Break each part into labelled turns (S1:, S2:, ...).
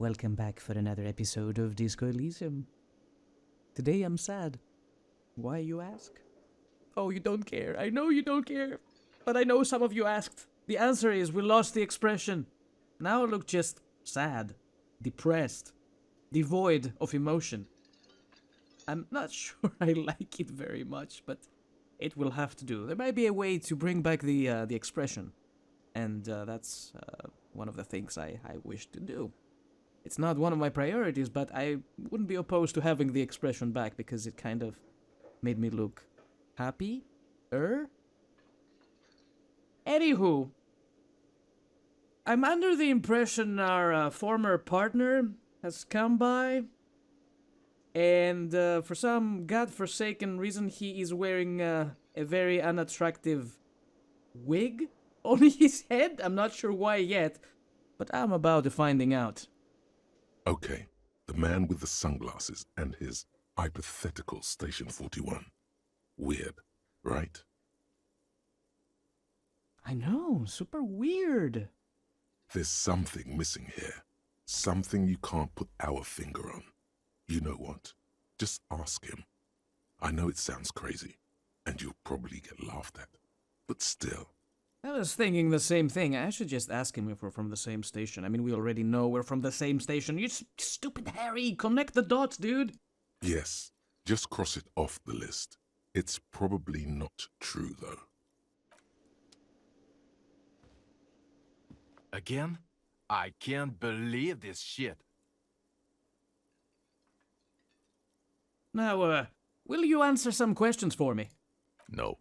S1: Welcome back for another episode of Disco Elysium. Today I'm sad. Why, you ask? Oh, you don't care. I know you don't care. But I know some of you asked. The answer is we lost the expression. Now I look just sad, depressed, devoid of emotion. I'm not sure I like it very much, but it will have to do. There might be a way to bring back the expression. And that's one of the things I wish to do. It's not one of my priorities, but I wouldn't be opposed to having the expression back because it kind of made me look happy. Anywho, I'm under the impression our former partner has come by, and for some godforsaken reason he is wearing a very unattractive wig on his head. I'm not sure why yet, but I'm about to finding out.
S2: Okay, the man with the sunglasses and his hypothetical Station 41. Weird, right?
S1: I know, super weird.
S2: There's something missing here. Something you can't put our finger on. You know what? Just ask him. I know it sounds crazy, and you'll probably get laughed at. But still.
S1: I was thinking the same thing. I should just ask him if we're from the same station. I mean, we already know we're from the same station. You stupid Harry, connect the dots, dude.
S2: Yes, just cross it off the list. It's probably not true, though.
S3: Again? I can't believe this shit.
S1: Now, will you answer some questions for me?
S3: No,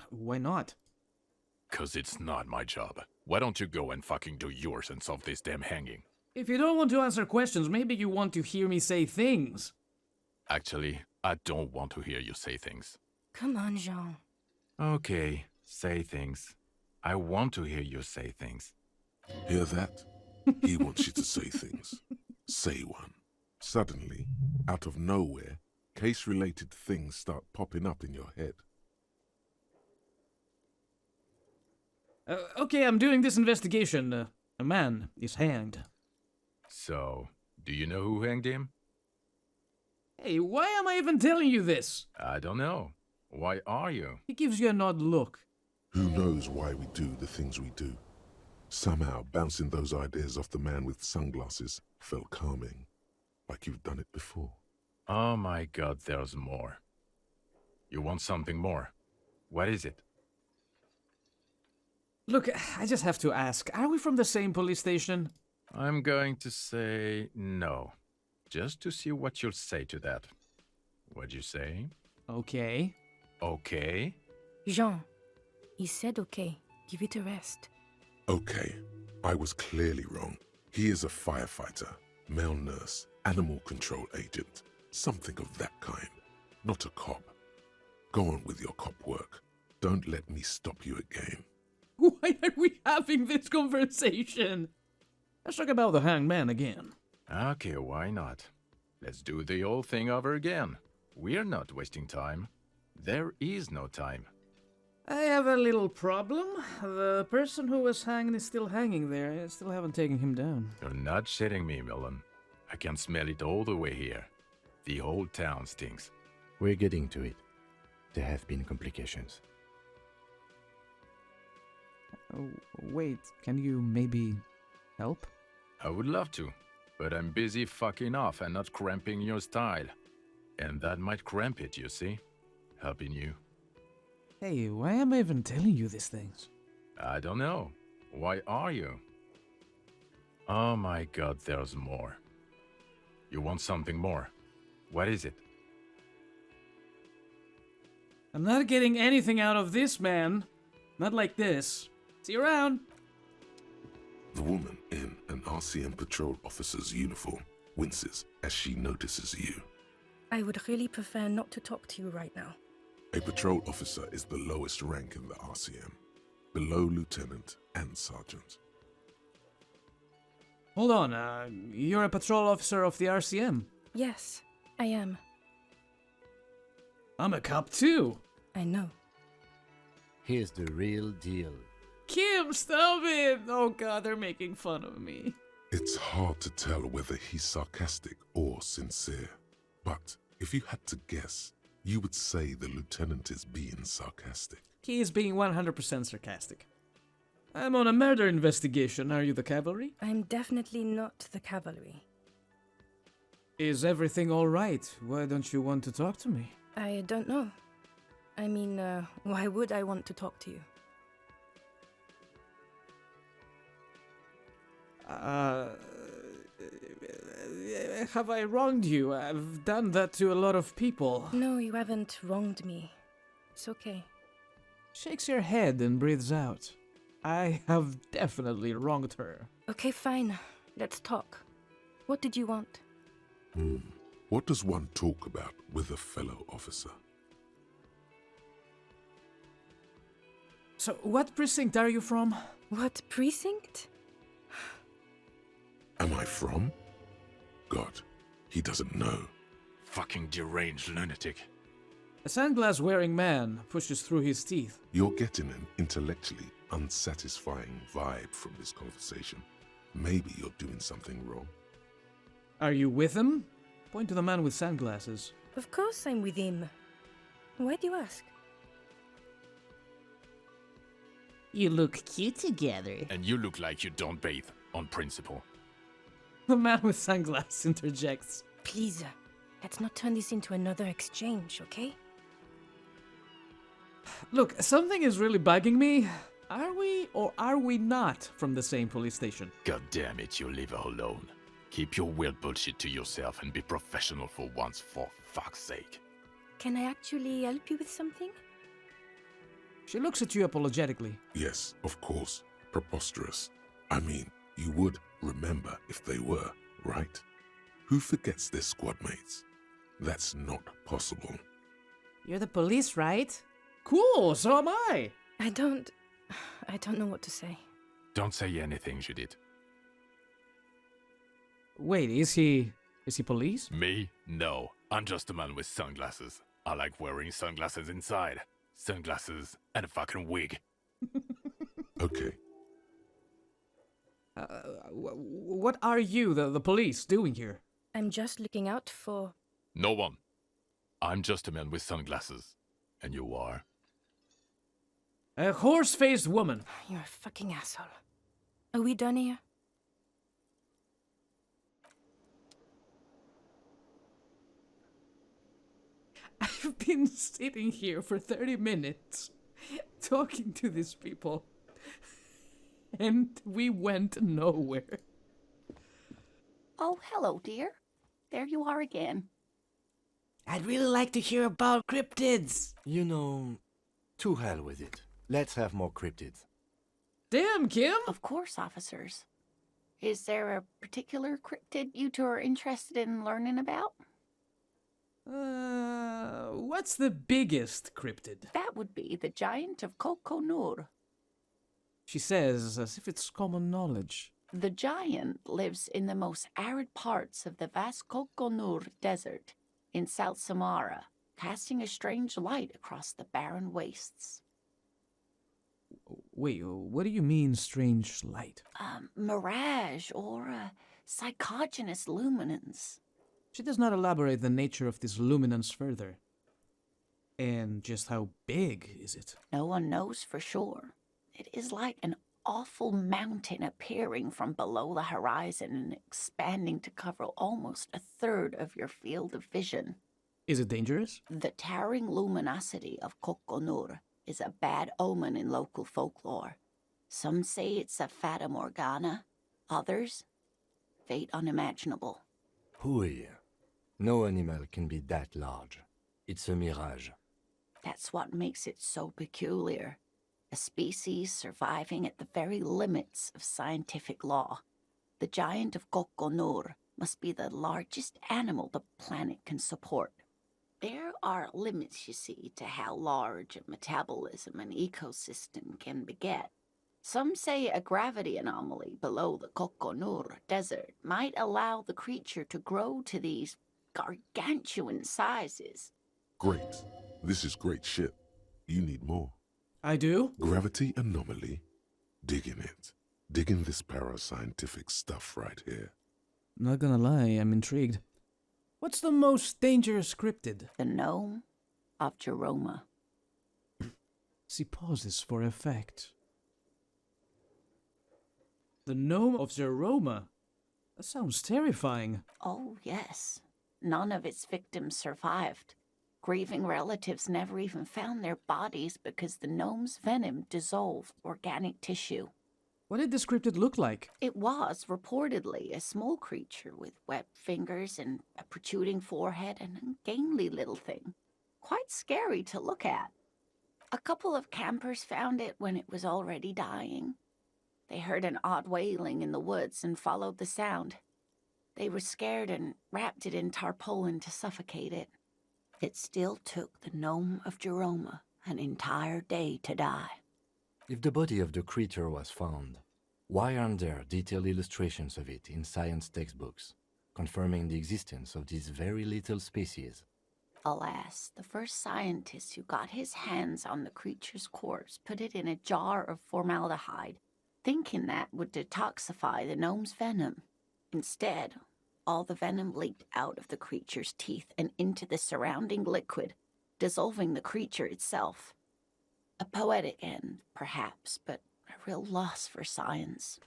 S1: Why not?
S3: 'cause it's not my job. Why don't you go and fucking do yours and solve this damn hanging?
S1: If you don't want to answer questions, maybe you want to hear me say things.
S3: Actually, I don't want to hear you say things.
S4: Come on, Jean.
S3: Okay, say things. I want to hear you say things.
S2: Hear that? He wants you to say things. Say one. Suddenly, out of nowhere, case-related things start popping up in your head.
S1: Okay, I'm doing this investigation. A man is hanged.
S3: So, do you know who hanged him?
S1: Hey, why am I even telling you this?
S3: I don't know. Why are you?
S1: He gives you an odd look.
S2: Who knows why we do the things we do? Somehow, bouncing those ideas off the man with sunglasses felt calming, like you've done it before.
S3: Oh my god, there's more. You want something more? What is it?
S1: Look, I just have to ask, are we from the same police station?
S3: I'm going to say no. Just to see what you'll say to that. What'd you say?
S1: Okay.
S3: Okay?
S4: Jean, he said okay. Give it a rest.
S2: Okay, I was clearly wrong. He is a firefighter, male nurse, animal control agent, something of that kind. Not a cop. Go on with your cop work. Don't let me stop you again.
S1: Why are we having this conversation? Let's talk about the hanged man again.
S3: Okay, why not? Let's do the old thing over again. We're not wasting time. There is no time.
S1: I have a little problem. The person who was hanged is still hanging there. I still haven't taken him down.
S3: You're not shitting me, Millen. I can smell it all the way here. The whole town stinks.
S5: We're getting to it. There have been complications.
S1: Oh, wait, can you maybe help?
S3: I would love to, but I'm busy fucking off and not cramping your style. And that might cramp it, you see? Helping you.
S1: Hey, why am I even telling you these things?
S3: I don't know. Why are you? Oh my god, there's more. You want something more? What is it?
S1: I'm not getting anything out of this, man. Not like this. See you around.
S2: The woman in an RCM patrol officer's uniform winces as she notices you.
S4: I would really prefer not to talk to you right now.
S2: A patrol officer is the lowest rank in the RCM, below lieutenant and sergeant.
S1: Hold on, you're a patrol officer of the RCM.
S4: Yes, I am.
S1: I'm a cop too.
S4: I know.
S5: Here's the real deal.
S1: Kim, stop it! Oh god, they're making fun of me.
S2: It's hard to tell whether he's sarcastic or sincere. But if you had to guess, you would say the lieutenant is being sarcastic.
S1: He is being 100% sarcastic. I'm on a murder investigation. Are you the cavalry?
S4: I'm definitely not the cavalry.
S1: Is everything all right? Why don't you want to talk to me?
S4: I don't know. I mean, why would I want to talk to you?
S1: Have I wronged you? I've done that to a lot of people.
S4: No, you haven't wronged me. It's okay.
S1: Shakes your head and breathes out. I have definitely wronged her.
S4: Okay, fine. Let's talk. What did you want?
S2: What does one talk about with a fellow officer?
S1: So, what precinct are you from?
S4: What precinct?
S2: Am I from? God, he doesn't know.
S3: Fucking deranged lunatic.
S1: A sunglass-wearing man pushes through his teeth.
S2: You're getting an intellectually unsatisfying vibe from this conversation. Maybe you're doing something wrong.
S1: Are you with him? Point to the man with sunglasses.
S4: Of course I'm with him. Why do you ask?
S1: You look cute together.
S3: And you look like you don't bathe, on principle.
S1: The man with sunglasses interjects.
S4: Please, let's not turn this into another exchange, okay?
S1: Look, something is really bugging me. Are we or are we not from the same police station?
S3: God damn it, you leave her alone. Keep your weird bullshit to yourself and be professional for once, for fuck's sake.
S4: Can I actually help you with something?
S1: She looks at you apologetically.
S2: Yes, of course. Preposterous. I mean, you would remember if they were, right? Who forgets their squad mates? That's not possible.
S1: You're the police, right? Cool, so am I.
S4: I don't know what to say.
S3: Don't say anything, Judith.
S1: Wait, is he police?
S3: Me? No. I'm just a man with sunglasses. I like wearing sunglasses inside. Sunglasses and a fucking wig.
S2: Okay,
S1: What are you, the police, doing here?
S4: I'm just looking out for...
S3: No one. I'm just a man with sunglasses. And you are?
S1: A horse-faced woman.
S4: You're a fucking asshole. Are we done here?
S1: I've been sitting here for 30 minutes, talking to these people, and we went nowhere.
S6: Oh, hello, dear. There you are again.
S1: I'd really like to hear about cryptids.
S5: You know, to hell with it. Let's have more cryptids.
S1: Damn, Kim!
S6: Of course, officers. Is there a particular cryptid you two are interested in learning about?
S1: What's the biggest cryptid?
S6: That would be the giant of Kokonur.
S1: She says, as if it's common knowledge.
S6: The giant lives in the most arid parts of the vast Kokonur Desert in South Samara, casting a strange light across the barren wastes.
S1: Wait, what do you mean, strange light?
S6: Mirage or psychogenous luminance.
S1: She does not elaborate the nature of this luminance further. And just how big is it?
S6: No one knows for sure. It is like an awful mountain appearing from below the horizon and expanding to cover almost a third of your field of vision.
S1: Is it dangerous?
S6: The towering luminosity of Kokonur is a bad omen in local folklore. Some say it's a fata morgana, others, fate unimaginable.
S5: Hooey. No animal can be that large. It's a mirage.
S6: That's what makes it so peculiar. A species surviving at the very limits of scientific law. The giant of Kokonur must be the largest animal the planet can support. There are limits, you see, to how large a metabolism an ecosystem can beget. Some say a gravity anomaly below the Kokonur Desert might allow the creature to grow to these gargantuan sizes.
S2: great. This is great shit. You need more.
S1: I do?
S2: Gravity anomaly? Digging it. Digging this parascientific stuff right here.
S1: Not gonna lie, I'm intrigued. What's the most dangerous cryptid?
S6: The gnome of Jeroma.
S1: She pauses for effect. The gnome of Jeroma? That sounds terrifying.
S6: Oh, yes. None of its victims survived. Grieving relatives never even found their bodies because the gnome's venom dissolved organic tissue.
S1: What did this cryptid look like?
S6: It was reportedly a small creature with webbed fingers and a protruding forehead and a gangly little thing. Quite scary to look at. A couple of campers found it when it was already dying. They heard an odd wailing in the woods and followed the sound. They were scared and wrapped it in tarpaulin to suffocate it. It still took the gnome of Jeroma an entire day to die.
S5: If the body of the creature was found, why aren't there detailed illustrations of it in science textbooks, confirming the existence of this very little species?
S6: Alas, the first scientist who got his hands on the creature's corpse put it in a jar of formaldehyde, thinking that would detoxify the gnome's venom. Instead, all the venom leaked out of the creature's teeth and into the surrounding liquid, dissolving the creature itself. A poetic end, perhaps, but a real loss for science.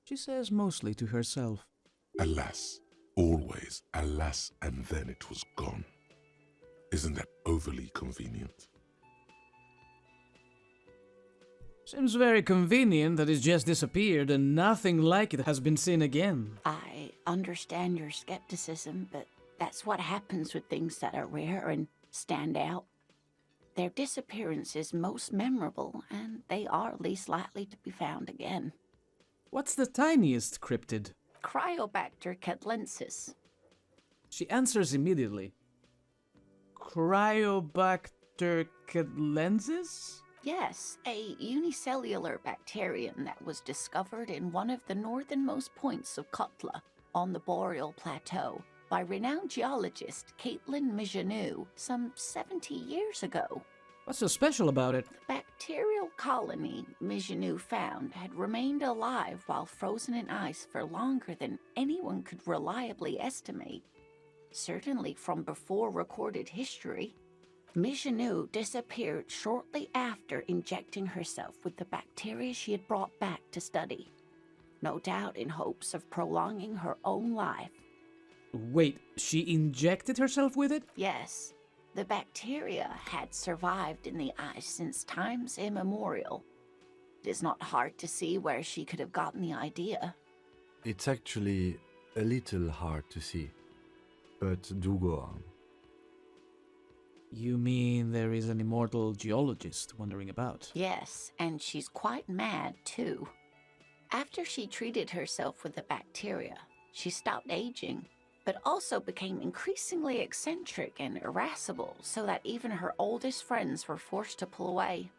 S1: She says mostly to herself.
S2: Alas, always alas, and then it was gone. Isn't that overly convenient?
S1: Seems very convenient that it's just disappeared and nothing like it has been seen again.
S6: I understand your skepticism, but that's what happens with things that are rare and stand out. Their disappearance is most memorable, and they are least likely to be found again.
S1: What's the tiniest cryptid?
S6: Cryobacter catlensis.
S1: She answers immediately. Cryobacter catlensis?
S6: Yes, a unicellular bacterium that was discovered in one of the northernmost points of Kotla on the Boreal Plateau by renowned geologist Caitlin Mijanou some 70 years ago.
S1: What's so special about it?
S6: The bacterial colony Mijanou found had remained alive while frozen in ice for longer than anyone could reliably estimate. Certainly from before recorded history. Mijanou disappeared shortly after injecting herself with the bacteria she had brought back to study, no doubt in hopes of prolonging her own life.
S1: Wait, she injected herself with it?
S6: Yes, the bacteria had survived in the ice since times immemorial. It is not hard to see where she could have gotten the idea.
S5: It's actually a little hard to see, but do go on.
S1: You mean there is an immortal geologist wandering about?
S6: Yes, and she's quite mad, too. After she treated herself with the bacteria, she stopped aging, but also became increasingly eccentric and irascible, so that even her oldest friends were forced to pull away.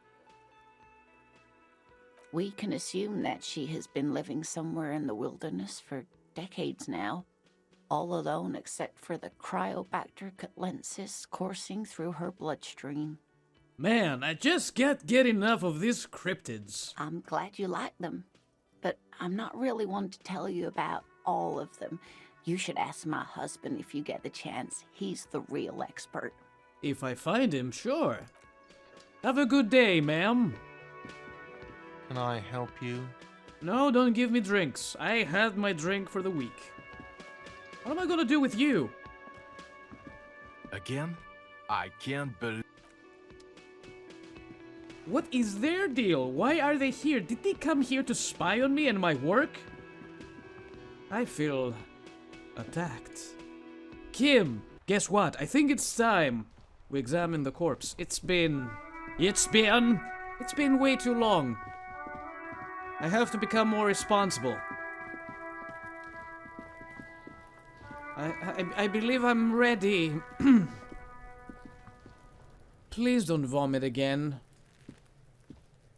S6: We can assume that she has been living somewhere in the wilderness for decades now, all alone except for the Cryobacter catlensis coursing through her bloodstream.
S1: Man, I just can't get enough of these cryptids.
S6: I'm glad you like them, but I'm not really one to tell you about all of them. You should ask my husband if you get the chance. He's the real expert.
S1: If I find him, sure. Have a good day, ma'am.
S7: Can I help you?
S1: No, don't give me drinks. I had my drink for the week. What am I gonna do with you?
S3: Again? I can't believe...
S1: What is their deal? Why are they here? Did they come here to spy on me and my work? I feel attacked. Kim, guess what? I think it's time we examine the corpse. It's been way too long. I have to become more responsible. I believe I'm ready. Please don't vomit again.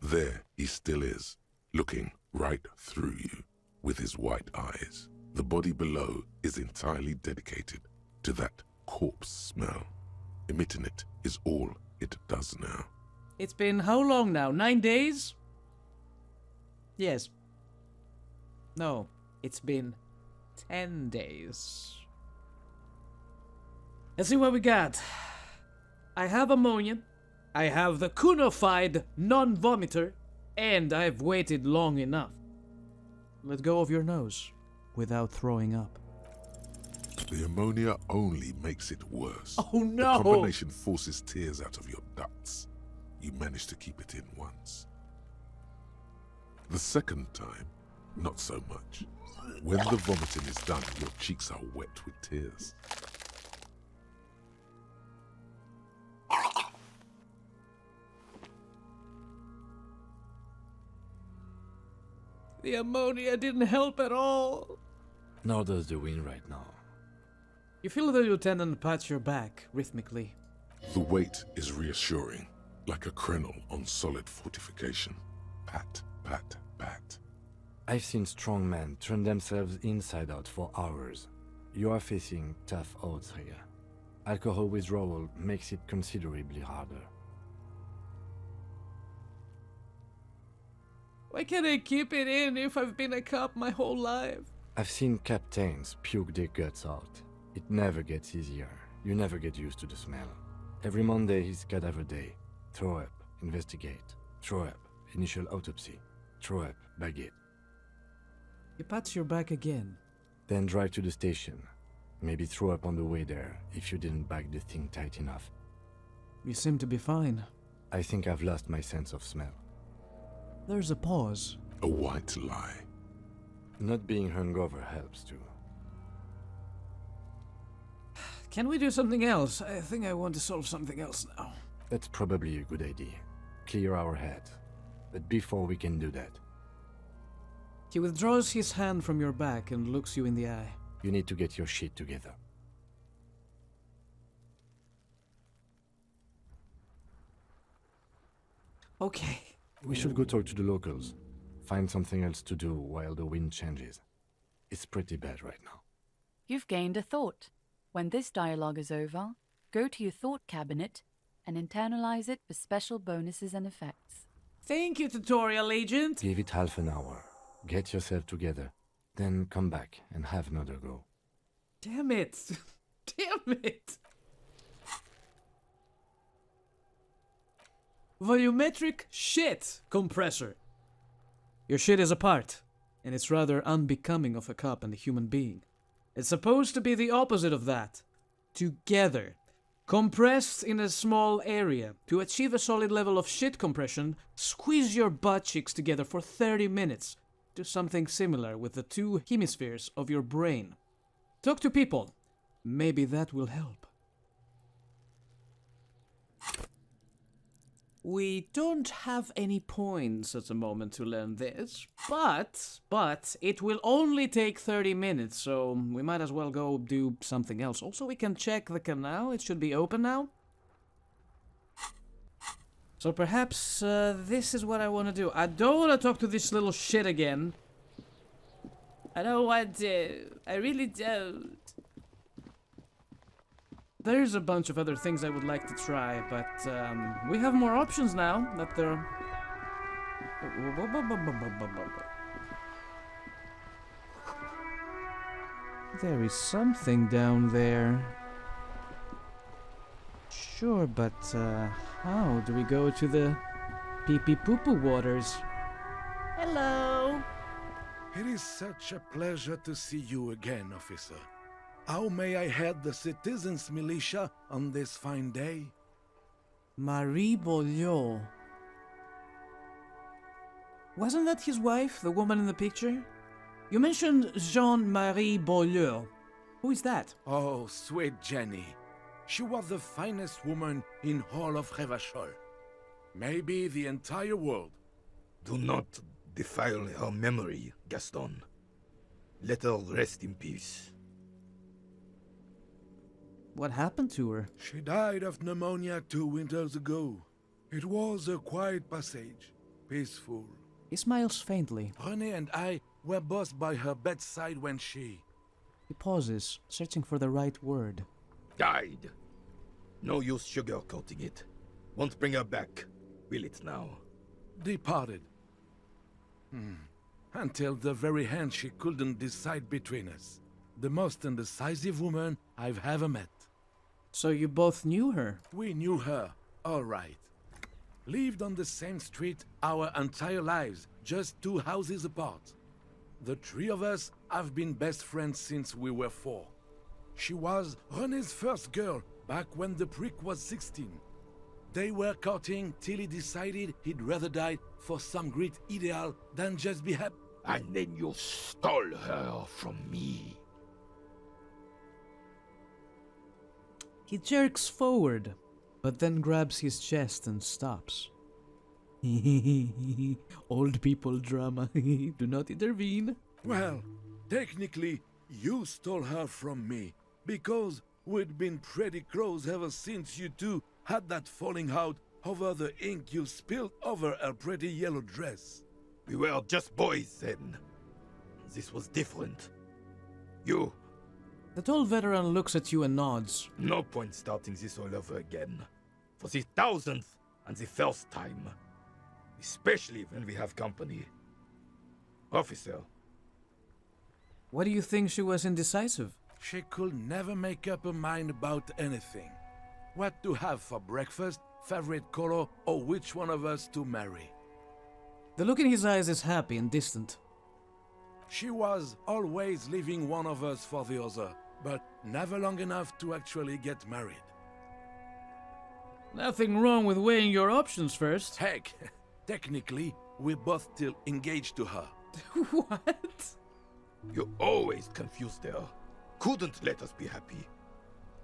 S2: There he still is, looking right through you with his white eyes. The body below is entirely dedicated to that corpse smell. Emitting it is all it does now.
S1: It's been how long now? 9 days? Yes. No, it's been 10 days. Let's see what we got. I have ammonia, I have the cunified non-vomiter, and I've waited long enough. Let go of your nose without throwing up.
S2: The ammonia only makes it worse.
S1: Oh no!
S2: The combination forces tears out of your ducts. You manage to keep it in once. The second time, not so much. When the vomiting is done, your cheeks are wet with tears.
S1: The ammonia didn't help at all.
S5: Nor does the wind right now.
S1: You feel the lieutenant pat your back rhythmically.
S2: The weight is reassuring, like a crenel on solid fortification. Pat, pat, pat.
S5: I've seen strong men turn themselves inside out for hours. You are facing tough odds here. Alcohol withdrawal makes it considerably harder.
S1: Why can't I keep it in if I've been a cop my whole life?
S5: I've seen captains puke their guts out. It never gets easier. You never get used to the smell. Every Monday is cadaver day. Throw up, investigate. Throw up, initial autopsy. Throw up, bag it.
S1: He pats your back again.
S5: Then drive to the station. Maybe throw up on the way there if you didn't bag the thing tight enough.
S1: You seem to be fine.
S5: I think I've lost my sense of smell.
S1: There's a pause.
S2: A white lie.
S5: Not being hungover helps too.
S1: Can we do something else? I think I want to solve something else now.
S5: That's probably a good idea. Clear our head. But before we can do that,
S1: He withdraws his hand from your back and looks you in the eye.
S5: you need to get your shit together.
S1: Okay.
S5: We should go talk to the locals. Find something else to do while the wind changes. It's pretty bad right now.
S8: You've gained a thought. When this dialogue is over, go to your thought cabinet and internalize it for special bonuses and effects.
S1: Thank you, tutorial agent.
S5: Give it half an hour. Get yourself together. Then come back and have another go.
S1: Damn it. Damn it. Volumetric shit, Compressor. Your shit is apart, and it's rather unbecoming of a cop and a human being. It's supposed to be the opposite of that. Together. Compressed in a small area. To achieve a solid level of shit compression, squeeze your butt cheeks together for 30 minutes. Do something similar with the two hemispheres of your brain. Talk to people. Maybe that will help. We don't have any points at the moment to learn this, but it will only take 30 minutes, so we might as well go do something else. Also, we can check the canal. It should be open now. So perhaps this is what I want to do. I don't want to talk to this little shit again. I don't want to. I really don't. There's a bunch of other things I would like to try, but we have more options now that they're... There is something down there. Sure, but how do we go to the pee-pee-poo-poo waters? Hello!
S9: It is such a pleasure to see you again, officer. How may I head the citizens' militia on this fine day?
S1: Marie Beaulieu. Wasn't that his wife, the woman in the picture? You mentioned Jean-Marie Beaulieu. Who is that?
S9: Oh, sweet Jenny. She was the finest woman in all of Revachol. Maybe the entire world.
S10: Do not defile her memory, Gaston. Let her rest in peace.
S1: What happened to her?
S9: She died of pneumonia 2 winters ago. It was a quiet passage, peaceful.
S1: He smiles faintly.
S9: René and I were both by her bedside when she...
S1: He pauses, searching for the right word.
S10: Died. No use sugarcoating it. Won't bring her back, will it now?
S9: departed. Until the very end she couldn't decide between us. The most indecisive woman I've ever met.
S1: So you both knew her?
S9: We knew her, all right. Lived on the same street our entire lives, just 2 houses apart. The 3 of us have been best friends since we were 4. She was René's first girl, back when the prick was 16. They were courting till he decided he'd rather die for some great ideal than just be happy.
S10: And then you stole her from me.
S1: He jerks forward, but then grabs his chest and stops. Old people drama. Do not intervene.
S9: Well, technically, you stole her from me, because we'd been pretty close ever since you two had that falling out over the ink you spilled over her pretty yellow dress.
S10: We were just boys then. This was different. You,
S1: The tall veteran looks at you and nods.
S10: no point starting this all over again. For the 1000th and the first time. Especially when we have company. Officer,
S1: Why do you think she was indecisive?
S9: She could never make up her mind about anything. What to have for breakfast, favorite color, or which one of us to marry.
S1: The look in his eyes is happy and distant.
S9: She was always leaving one of us for the other, but never long enough to actually get married.
S1: Nothing wrong with weighing your options first.
S9: Heck, technically, we're both still engaged to her.
S1: What?
S10: you always confused her. Couldn't let us be happy.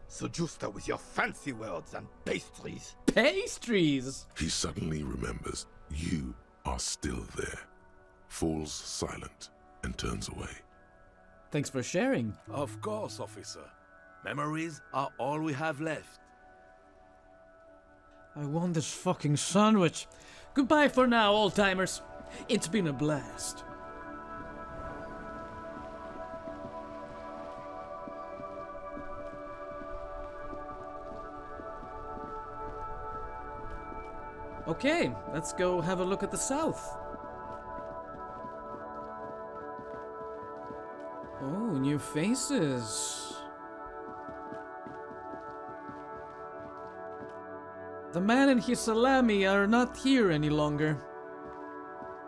S10: Seduced her with your fancy words and pastries.
S1: Pastries!
S2: He suddenly remembers you are still there, falls silent, and turns away.
S1: Thanks for sharing.
S9: Of course, officer. Memories are all we have left.
S1: I want this fucking sandwich. Goodbye for now, old-timers. It's been a blast. Okay, let's go have a look at the south. Oh, new faces. The man and his salami are not here any longer.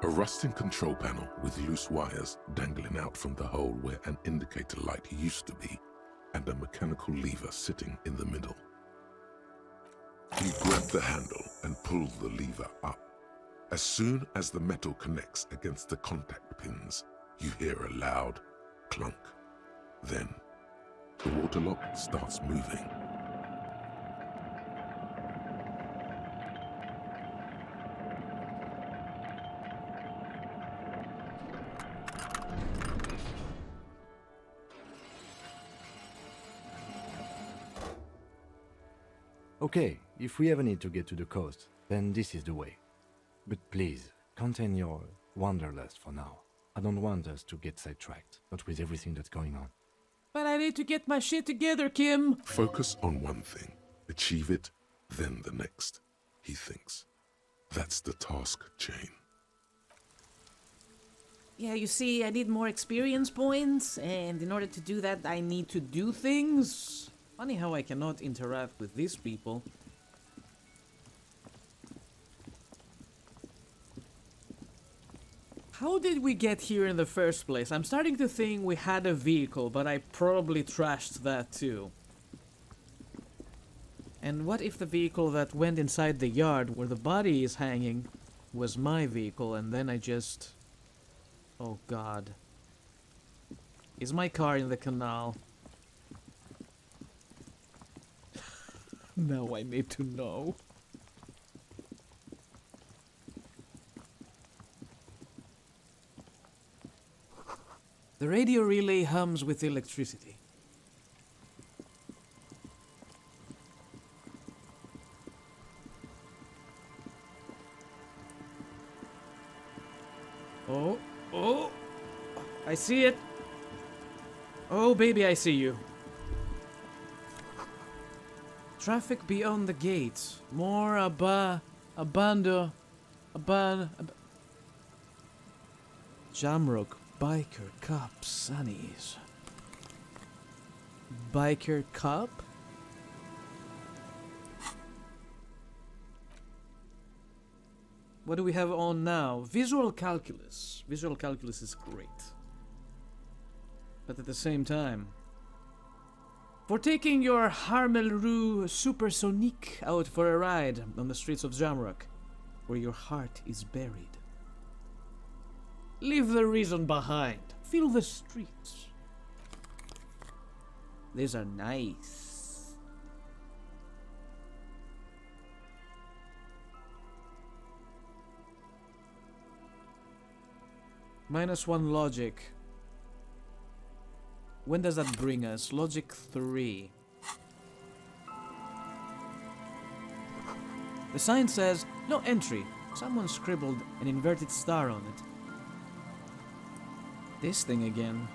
S2: A rusting control panel with loose wires dangling out from the hole where an indicator light used to be, and a mechanical lever sitting in the middle. You grab the handle and pull the lever up. As soon as the metal connects against the contact pins, you hear a loud clunk. Then, the water lock starts moving.
S5: Okay, if we ever need to get to the coast, then this is the way. But please, contain your wanderlust for now. I don't want us to get sidetracked, not with everything that's going on.
S1: But I need to get my shit together, Kim.
S2: Focus on one thing, achieve it, then the next, he thinks. That's the task chain.
S1: Yeah, you see, I need more experience points, and in order to do that, I need to do things. Funny how I cannot interact with these people. How did we get here in the first place? I'm starting to think we had a vehicle, but I probably trashed that too. And what if the vehicle that went inside the yard where the body is hanging was my vehicle, and then I just... Oh god. Is my car in the canal? Now I need to know. The radio relay hums with electricity. Oh, oh, I see it. Oh, baby, I see you. Traffic beyond the gates. More Jamrock Biker Cup Sunnies. Biker Cup? What do we have on now? Visual calculus. Visual calculus is great. But at the same time, for taking your Harmelru Supersonique out for a ride on the streets of Jamrock, where your heart is buried. Leave the reason behind. Feel the streets. These are nice. -1 logic. When does that bring us? Logic 3. The sign says, no entry. Someone scribbled an inverted star on it. This thing again.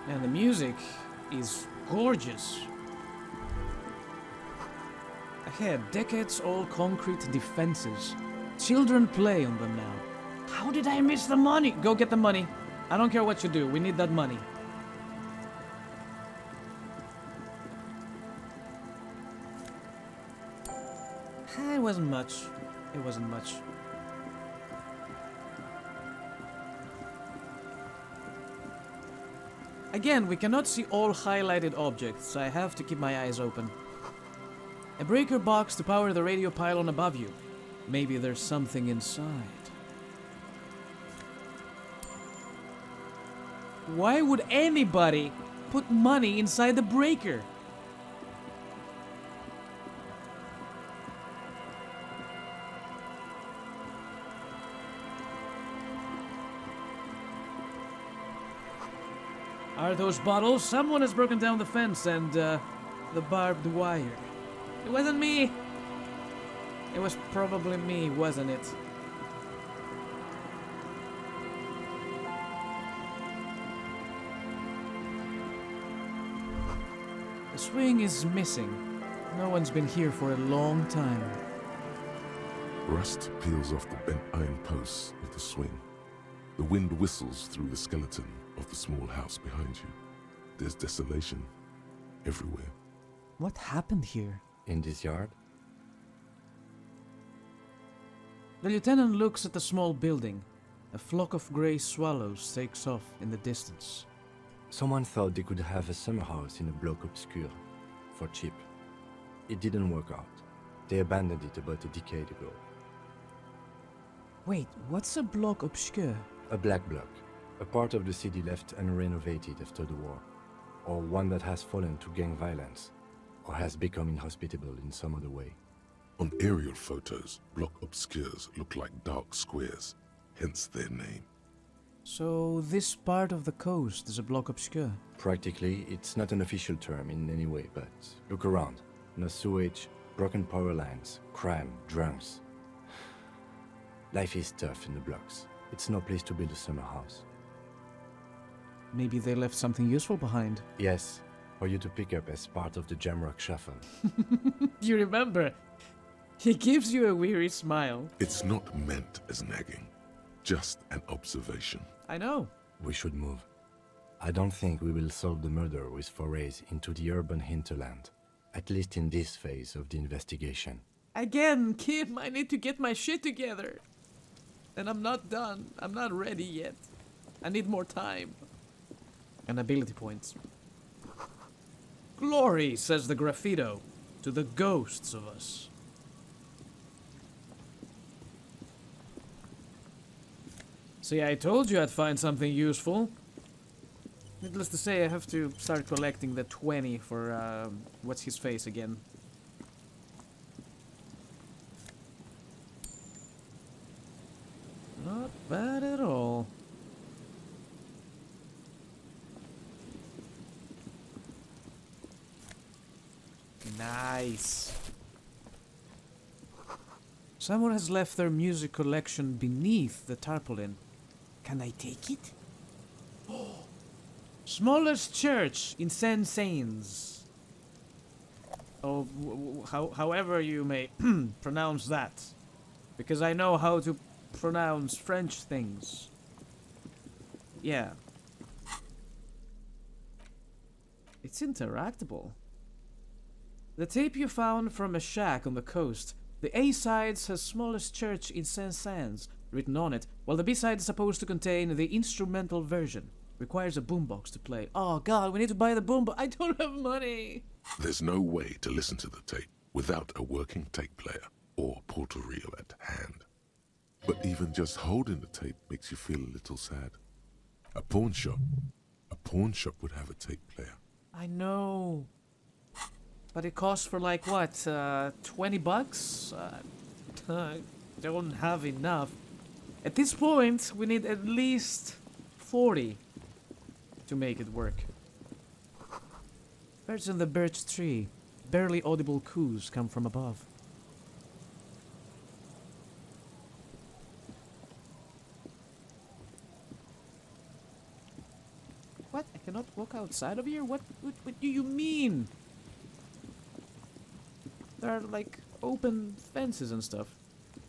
S1: And the music is gorgeous. Ahead, decades-old concrete defenses. Children play on them now. How did I miss the money? Go get the money. I don't care what you do. We need that money. It wasn't much. It wasn't much. Again, we cannot see all highlighted objects, so I have to keep my eyes open. A breaker box to power the radio pylon above you. Maybe there's something inside. Why would anybody put money inside the breaker? Are those bottles? Someone has broken down the fence and the barbed wire. It wasn't me. It was probably me, wasn't it? The swing is missing. No one's been here for a long time.
S2: Rust peels off the bent iron posts of the swing. The wind whistles through the skeleton of the small house behind you. There's desolation everywhere.
S1: What happened here?
S5: In this yard?
S1: The lieutenant looks at the small building. A flock of grey swallows takes off in the distance.
S5: Someone thought they could have a summer house in a bloc obscure for cheap. It didn't work out. They abandoned it about a decade ago.
S1: Wait, what's a bloc obscure?
S5: A black bloc. A part of the city left unrenovated after the war. Or one that has fallen to gang violence. Or has become inhospitable in some other way.
S2: On aerial photos, block obscures look like dark squares, hence their name.
S1: So this part of the coast is a bloc obscure?
S5: Practically, it's not an official term in any way, but look around. No sewage, broken power lines, crime, drunks. Life is tough in the blocks. It's no place to build a summer house.
S1: Maybe they left something useful behind.
S5: Yes, for you to pick up as part of the Jamrock shuffle.
S1: You remember? He gives you a weary smile.
S2: It's not meant as nagging, just an observation.
S1: I know.
S5: We should move. I don't think we will solve the murder with forays into the urban hinterland, at least in this phase of the investigation.
S1: Again, Kim, I need to get my shit together. And I'm not done. I'm not ready yet. I need more time. And ability points. Glory, says the graffito, to the ghosts of us. See, I told you I'd find something useful. Needless to say, I have to start collecting the 20 for, what's his face again? Not bad at all. Nice. Someone has left their music collection beneath the tarpaulin. Can I take it? Smallest church in Saint-Saëns. Oh, however you may pronounce that. Because I know how to pronounce French things. Yeah. It's interactable. The tape you found from a shack on the coast. The A-side says smallest church in Saint-Saëns written on it, while the B-side is supposed to contain the instrumental version. Requires a boombox to play. Oh god, we need to buy the boombox. I don't have money.
S2: There's no way to listen to the tape without a working tape player or portal reel at hand. But even just holding the tape makes you feel a little sad. A pawn shop would have a tape player.
S1: I know. But it costs for like what, $20? I don't have enough. At this point, we need at least 40 to make it work. Birds in the birch tree. Barely audible coos come from above. What? I cannot walk outside of here? What do you mean? There are like open fences and stuff.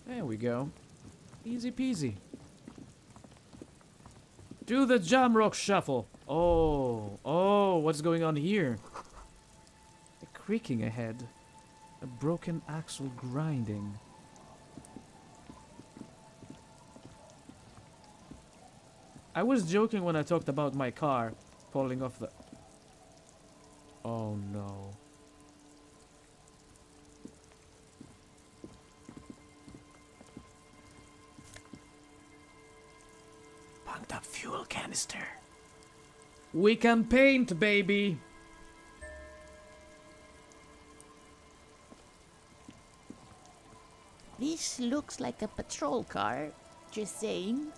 S1: There we go. Easy peasy. Do the Jamrock shuffle. Oh, what's going on here? A creaking ahead. A broken axle grinding. I was joking when I talked about my car falling off the... Oh no. Bunked up fuel canister. We can paint, baby!
S6: This looks like a patrol car. Just saying.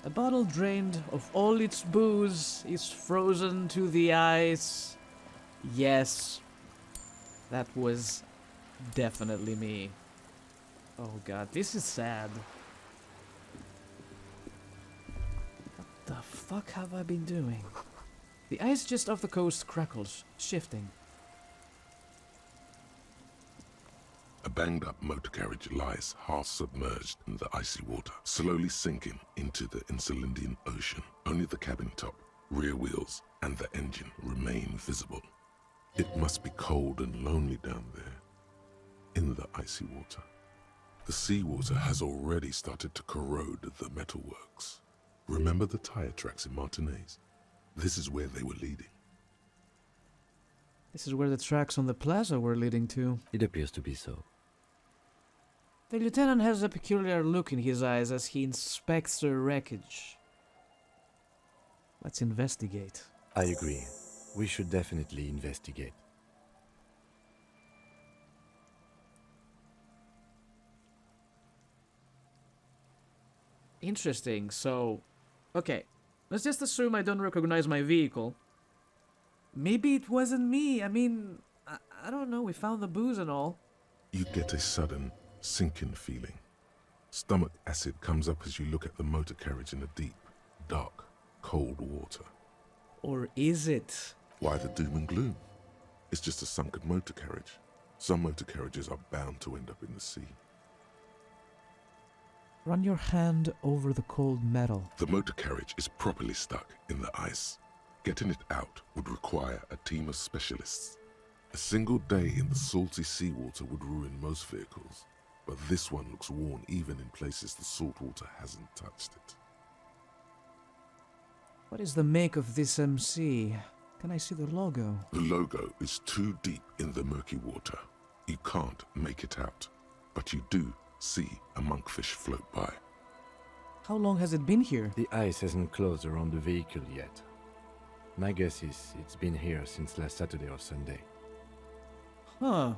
S1: A bottle drained of all its booze is frozen to the ice. Yes. That was definitely me. Oh god, this is sad. What the fuck have I been doing? The ice just off the coast crackles, shifting.
S2: A banged-up motor carriage lies half-submerged in the icy water, slowly sinking into the Insulindian Ocean. Only the cabin top, rear wheels, and the engine remain visible. It must be cold and lonely down there, in the icy water. The seawater has already started to corrode the metalworks. Remember the tire tracks in Martinez? This is where they were leading.
S1: This is where the tracks on the plaza were leading to.
S5: It appears to be so.
S1: The lieutenant has a peculiar look in his eyes as he inspects the wreckage. Let's investigate.
S5: I agree. We should definitely investigate.
S1: Interesting, so... Okay, let's just assume I don't recognize my vehicle. Maybe it wasn't me, I mean... I don't know, we found the booze and all.
S2: You get a sudden, sinking feeling. Stomach acid comes up as you look at the motor carriage in the deep, dark, cold water.
S1: Or is it?
S2: Why the doom and gloom? It's just a sunken motor carriage. Some motor carriages are bound to end up in the sea.
S1: Run your hand over the cold metal.
S2: The motor carriage is properly stuck in the ice. Getting it out would require a team of specialists. A single day in the salty seawater would ruin most vehicles, but this one looks worn even in places the salt water hasn't touched it.
S1: What is the make of this MC? Can I see the logo?
S2: The logo is too deep in the murky water. You can't make it out, but you do see a monkfish float by.
S1: How long has it been here?
S5: The ice hasn't closed around the vehicle yet. My guess is it's been here since last Saturday or Sunday.
S1: Huh.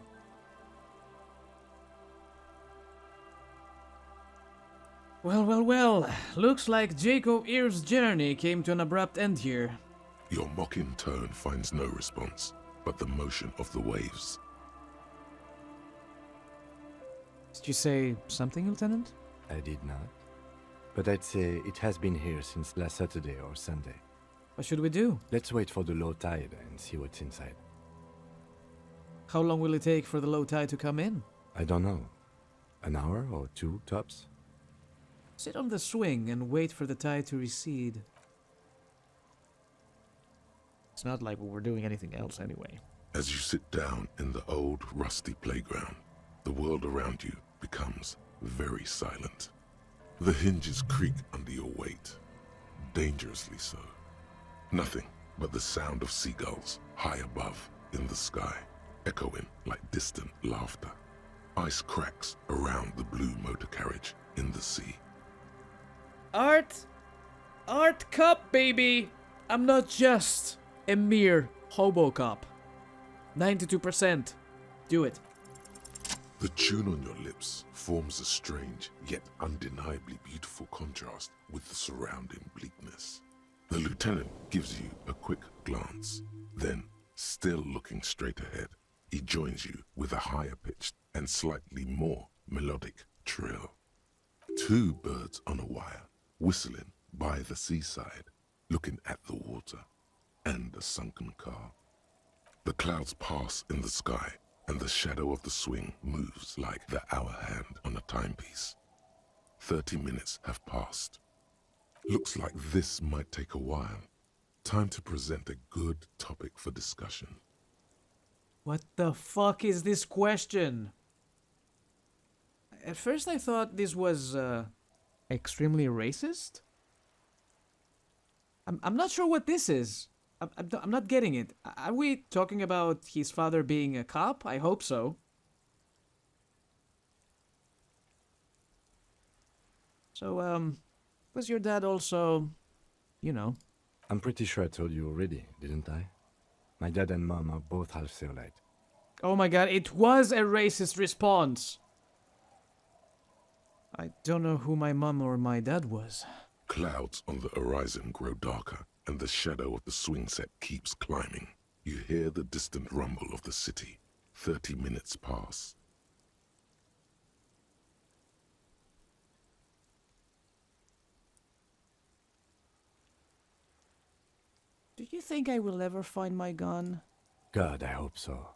S1: Well. Looks like Jacob Ear's journey came to an abrupt end here.
S2: Your mocking tone finds no response, but the motion of the waves.
S1: Did you say something, Lieutenant?
S5: I did not. but I'd say it has been here since last Saturday or Sunday.
S1: What should we do?
S5: Let's wait for the low tide and see what's inside.
S1: How long will it take for the low tide to come in?
S5: I don't know. An hour or two, tops?
S1: Sit on the swing and wait for the tide to recede. It's not like we were doing anything else anyway.
S2: As you sit down in the old, rusty playground, the world around you becomes very silent. The hinges creak under your weight, dangerously so. Nothing but the sound of seagulls high above in the sky, echoing like distant laughter. Ice cracks around the blue motor carriage in the sea.
S1: Art Cup, baby! I'm not just a mere hobo cop. 92%. Do it.
S2: The tune on your lips forms a strange yet undeniably beautiful contrast with the surrounding bleakness. The lieutenant gives you a quick glance, then, still looking straight ahead, he joins you with a higher pitched and slightly more melodic trill. Two birds on a wire, whistling by the seaside, looking at the water and a sunken car. The clouds pass in the sky, and the shadow of the swing moves like the hour hand on a timepiece. 30 minutes have passed. Looks like this might take a while. Time to present a good topic for discussion.
S1: What the fuck is this question? At first I thought this was, extremely racist? I'm not sure what this is. I'm not getting it. Are we talking about his father being a cop? I hope so. So, was your dad also, you know?
S5: I'm pretty sure I told you already, didn't I? My dad and mom are both half Seolite.
S1: Oh my god, it was a racist response! I don't know who my mom or my dad was.
S2: Clouds on the horizon grow darker, and the shadow of the swing set keeps climbing. You hear the distant rumble of the city. 30 minutes pass.
S1: Do you think I will ever find my gun?
S5: God, I hope so.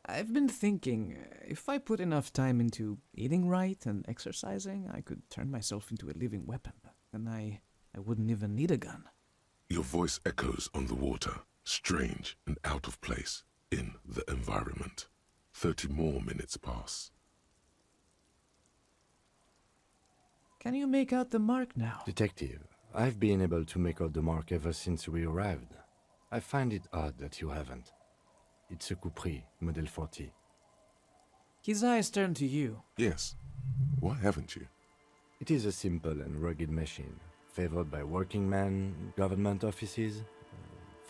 S1: I've been thinking, if I put enough time into eating right and exercising, I could turn myself into a living weapon. And I wouldn't even need a gun.
S2: Your voice echoes on the water, strange and out of place in the environment. 30 more minutes pass.
S1: Can you make out the mark now?
S5: Detective, I've been able to make out the mark ever since we arrived. I find it odd that you haven't. It's a Coupris, Model 40.
S1: His eyes turn to you.
S2: Yes. Why haven't you?
S5: It is a simple and rugged machine, favored by working men, government offices,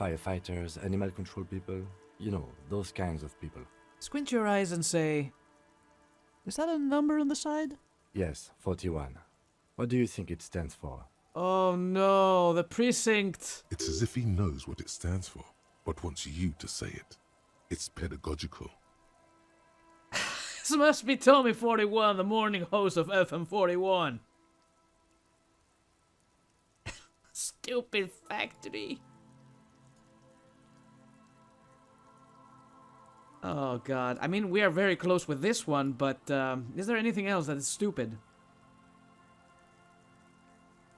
S5: firefighters, animal control people. You know, those kinds of people.
S1: Squint your eyes and say, is that a number on the side?
S5: Yes, 41. What do you think it stands for?
S1: Oh no, the precinct!
S2: It's as if he knows what it stands for, but wants you to say it. It's pedagogical.
S1: This must be Tommy 41, the morning host of FM 41. Stupid factory. Oh god, I mean, we are very close with this one, but is there anything else that is stupid?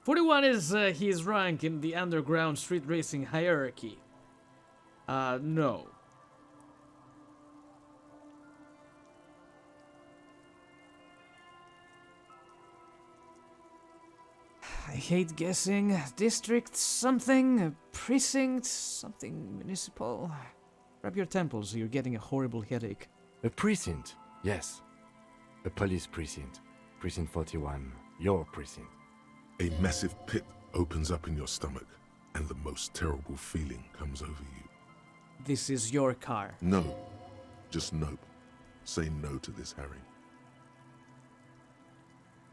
S1: 41 is his rank in the underground street racing hierarchy. No. I hate guessing. District something, precinct something municipal. Rub your temples, you're getting a horrible headache.
S5: A precinct, yes. A police precinct. Precinct 41, your precinct.
S2: A massive pit opens up in your stomach, and the most terrible feeling comes over you.
S1: This is your car.
S2: No. Just nope. Say no to this, Harry.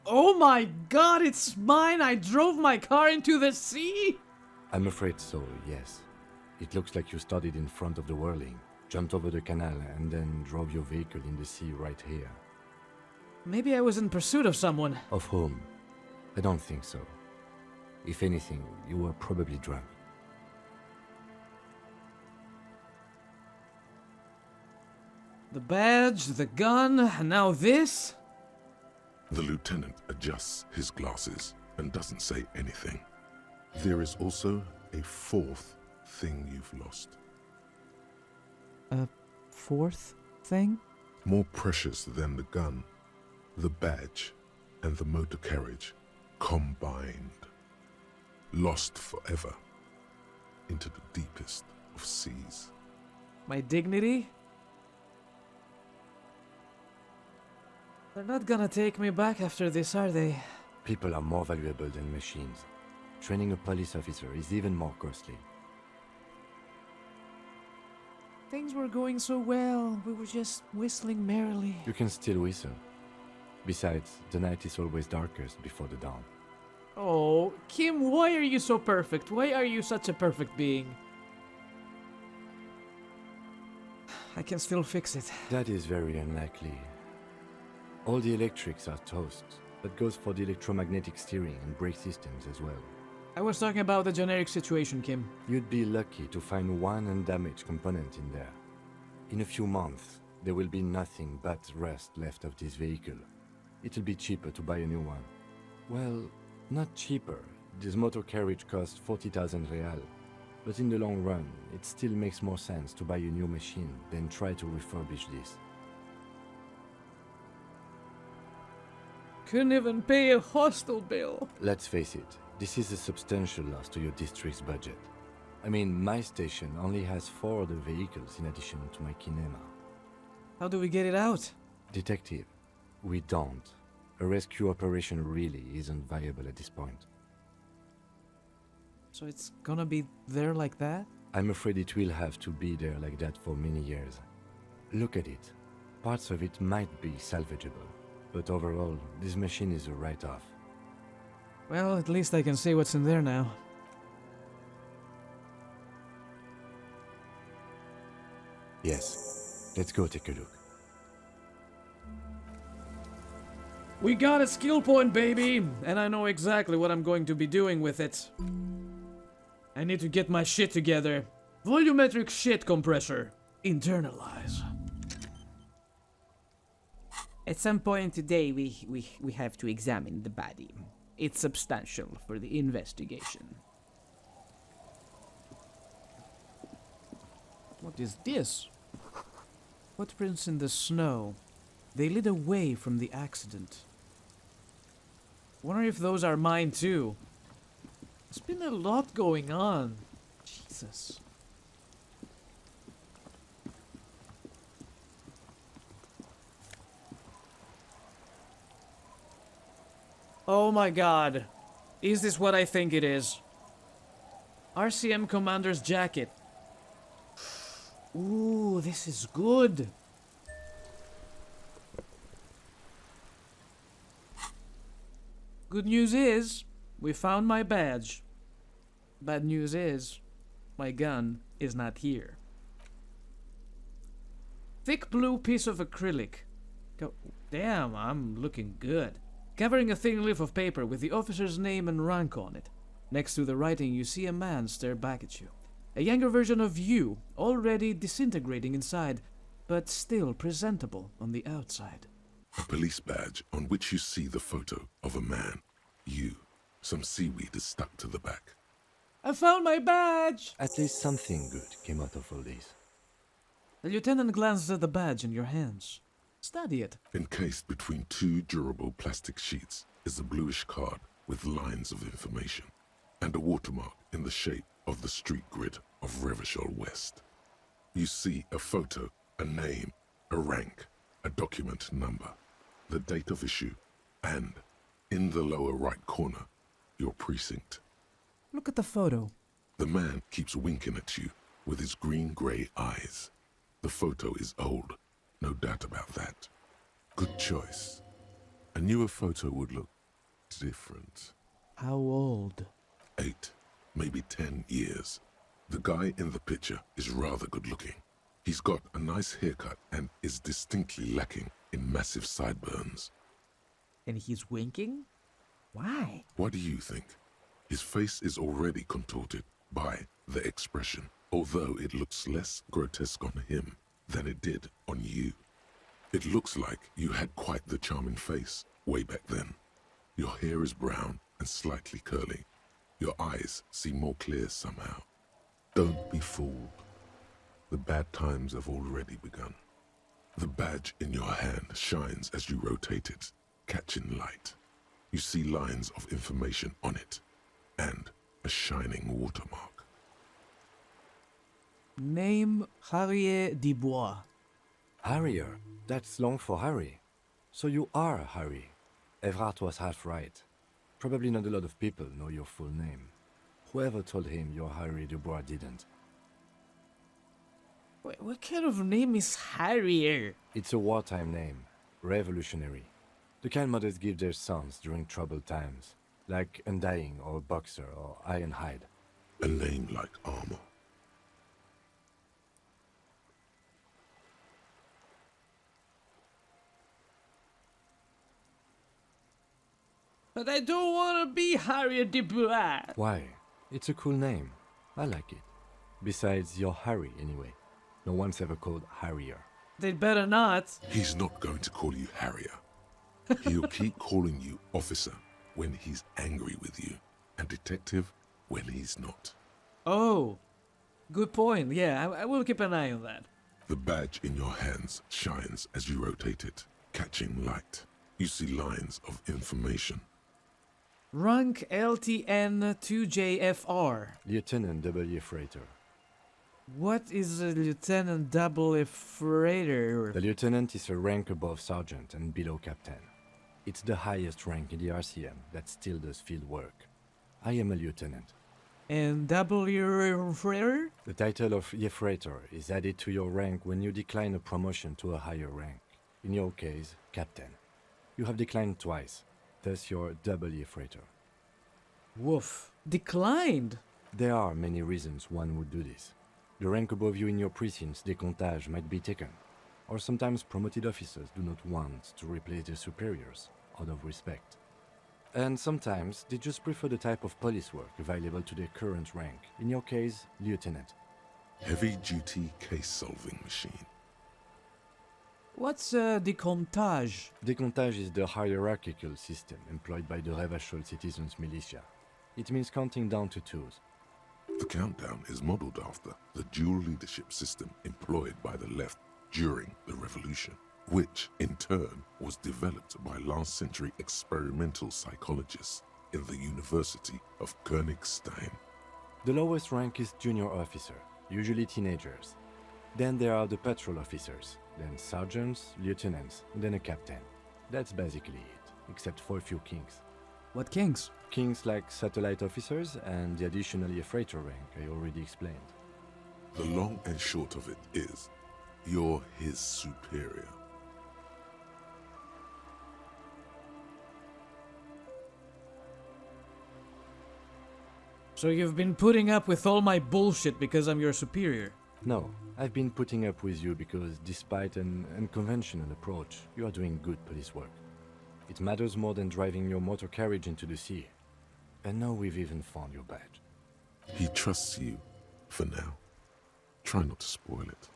S1: Oh my god, it's mine! I drove my car into the sea!
S5: I'm afraid so, yes. It looks like you started in front of the whirling. jumped over the canal and then drove your vehicle in the sea right here.
S1: Maybe I was in pursuit of someone.
S5: Of whom? I don't think so. If anything, you were probably drunk.
S1: The badge, the gun, and now this?
S2: The lieutenant adjusts his glasses and doesn't say anything. There is also a fourth thing you've lost.
S1: A fourth thing?
S2: More precious than the gun, the badge, and the motor carriage combined. Lost forever into the deepest of seas.
S1: My dignity? They're not gonna take me back after this, are they?
S5: People are more valuable than machines. Training a police officer is even more costly.
S1: Things were going so well. We were just whistling merrily.
S5: You can still whistle. Besides, the night is always darkest before the dawn.
S1: Oh, Kim, why are you so perfect? Why are you such a perfect being? I can still fix it.
S5: That is very unlikely. All the electrics are toast. That goes for the electromagnetic steering and brake systems as well.
S1: I was talking about the generic situation, Kim.
S5: You'd be lucky to find one undamaged component in there. In a few months, there will be nothing but rust left of this vehicle. It'll be cheaper to buy a new one. Well, not cheaper. This motor carriage costs 40,000 real. But in the long run, it still makes more sense to buy a new machine than try to refurbish this.
S1: Couldn't even pay a hostel bill.
S5: Let's face it, this is a substantial loss to your district's budget. I mean, my station only has 4 other vehicles in addition to my kinema.
S1: How do we get it out?
S5: Detective, we don't. A rescue operation really isn't viable at this point.
S1: So it's gonna be there like that?
S5: I'm afraid it will have to be there like that for many years. Look at it. Parts of it might be salvageable, but overall, this machine is a write-off.
S1: Well, at least I can see what's in there now.
S5: Yes, let's go take a look.
S1: We got a skill point, baby! And I know exactly what I'm going to be doing with it. I need to get my shit together. Volumetric shit compressor. Internalize. At some point today, we have to examine the body. It's substantial for the investigation. What is this? Footprints in the snow. They lead away from the accident. Wonder if those are mine too. There's been a lot going on. Jesus. Oh my god. Is this what I think it is? RCM Commander's jacket. Ooh, this is good. Good news is, we found my badge. Bad news is, my gun is not here. Thick blue piece of acrylic. Damn, I'm looking good. Covering a thin leaf of paper with the officer's name and rank on it. Next to the writing, you see a man stare back at you. A younger version of you, already disintegrating inside, but still presentable on the outside.
S2: A police badge on which you see the photo of a man. You. Some seaweed is stuck to the back.
S1: I found my badge!
S5: At least something good came out of all this.
S1: The lieutenant glances at the badge in your hands. Study it.
S2: Encased between 2 durable plastic sheets is a bluish card with lines of information and a watermark in the shape of the street grid of Revachol West. You see a photo, a name, a rank, a document number, the date of issue, and, in the lower right corner, your precinct.
S1: Look at the photo.
S2: The man keeps winking at you with his green-grey eyes. The photo is old, no doubt about that. Good choice. A newer photo would look different.
S1: How old?
S2: 8, maybe 10 years. The guy in the picture is rather good-looking. He's got a nice haircut and is distinctly lacking in massive sideburns.
S1: And he's winking? Why?
S2: What do you think? His face is already contorted by the expression, although it looks less grotesque on him than it did on you. It looks like you had quite the charming face way back then. Your hair is brown and slightly curly. Your eyes seem more clear somehow. Don't be fooled. The bad times have already begun. The badge in your hand shines as you rotate it, catching light. You see lines of information on it, and a shining watermark.
S1: Name Harrier Dubois.
S5: Harrier. That's long for Harry. So you are Harry. Evrard was half right. Probably not a lot of people know your full name. Whoever told him you're Harry Dubois didn't.
S1: What kind of name is Harrier?
S5: It's a wartime name. Revolutionary. The kind mothers give their sons during troubled times. Like Undying or Boxer or Ironhide.
S2: A name like armor.
S1: But I don't want to be Harrier Dubois.
S5: Why? It's a cool name. I like it. Besides, you're Harry anyway. No one's ever called Harrier.
S1: They'd better not.
S2: He's not going to call you Harrier. He'll keep calling you officer when he's angry with you, and detective when he's not.
S1: Oh, good point. Yeah, I will keep an eye on that.
S2: The badge in your hands shines as you rotate it, catching light. You see lines of information.
S1: Rank LTN 2JFR.
S5: Lieutenant W. Freighter.
S1: What is a Lieutenant Double Freighter?
S5: The lieutenant is a rank above sergeant and below captain. It's the highest rank in the RCM that still does field work. I am a lieutenant.
S1: And W Freighter?
S5: The title of Freighter is added to your rank when you decline a promotion to a higher rank. In your case, captain. You have declined twice, thus you're W Freighter.
S1: Woof. Declined?
S5: There are many reasons one would do this. The rank above you in your precinct's decomptage might be taken, or sometimes promoted officers do not want to replace their superiors, out of respect. And sometimes they just prefer the type of police work available to their current rank, in your case, lieutenant.
S2: Heavy-duty case-solving machine.
S1: What's decomptage?
S5: Decomptage is the hierarchical system employed by the Revachol citizens' militia. It means counting down to twos.
S2: The countdown is modeled after the dual leadership system employed by the left during the revolution, which in turn was developed by last century experimental psychologists in the University of Königstein.
S5: The lowest rank is junior officer, usually teenagers. Then there are the patrol officers, then sergeants, lieutenants, then a captain. That's basically it, except for a few kings.
S1: What kings?
S5: Kings like satellite officers and the additionally a freighter rank I already explained.
S2: The long and short of it is, you're his superior.
S1: So you've been putting up with all my bullshit because I'm your superior?
S5: No, I've been putting up with you because despite an unconventional approach, you are doing good police work. It matters more than driving your motor carriage into the sea. And now we've even found your badge.
S2: He trusts you, for now. Try not to spoil it.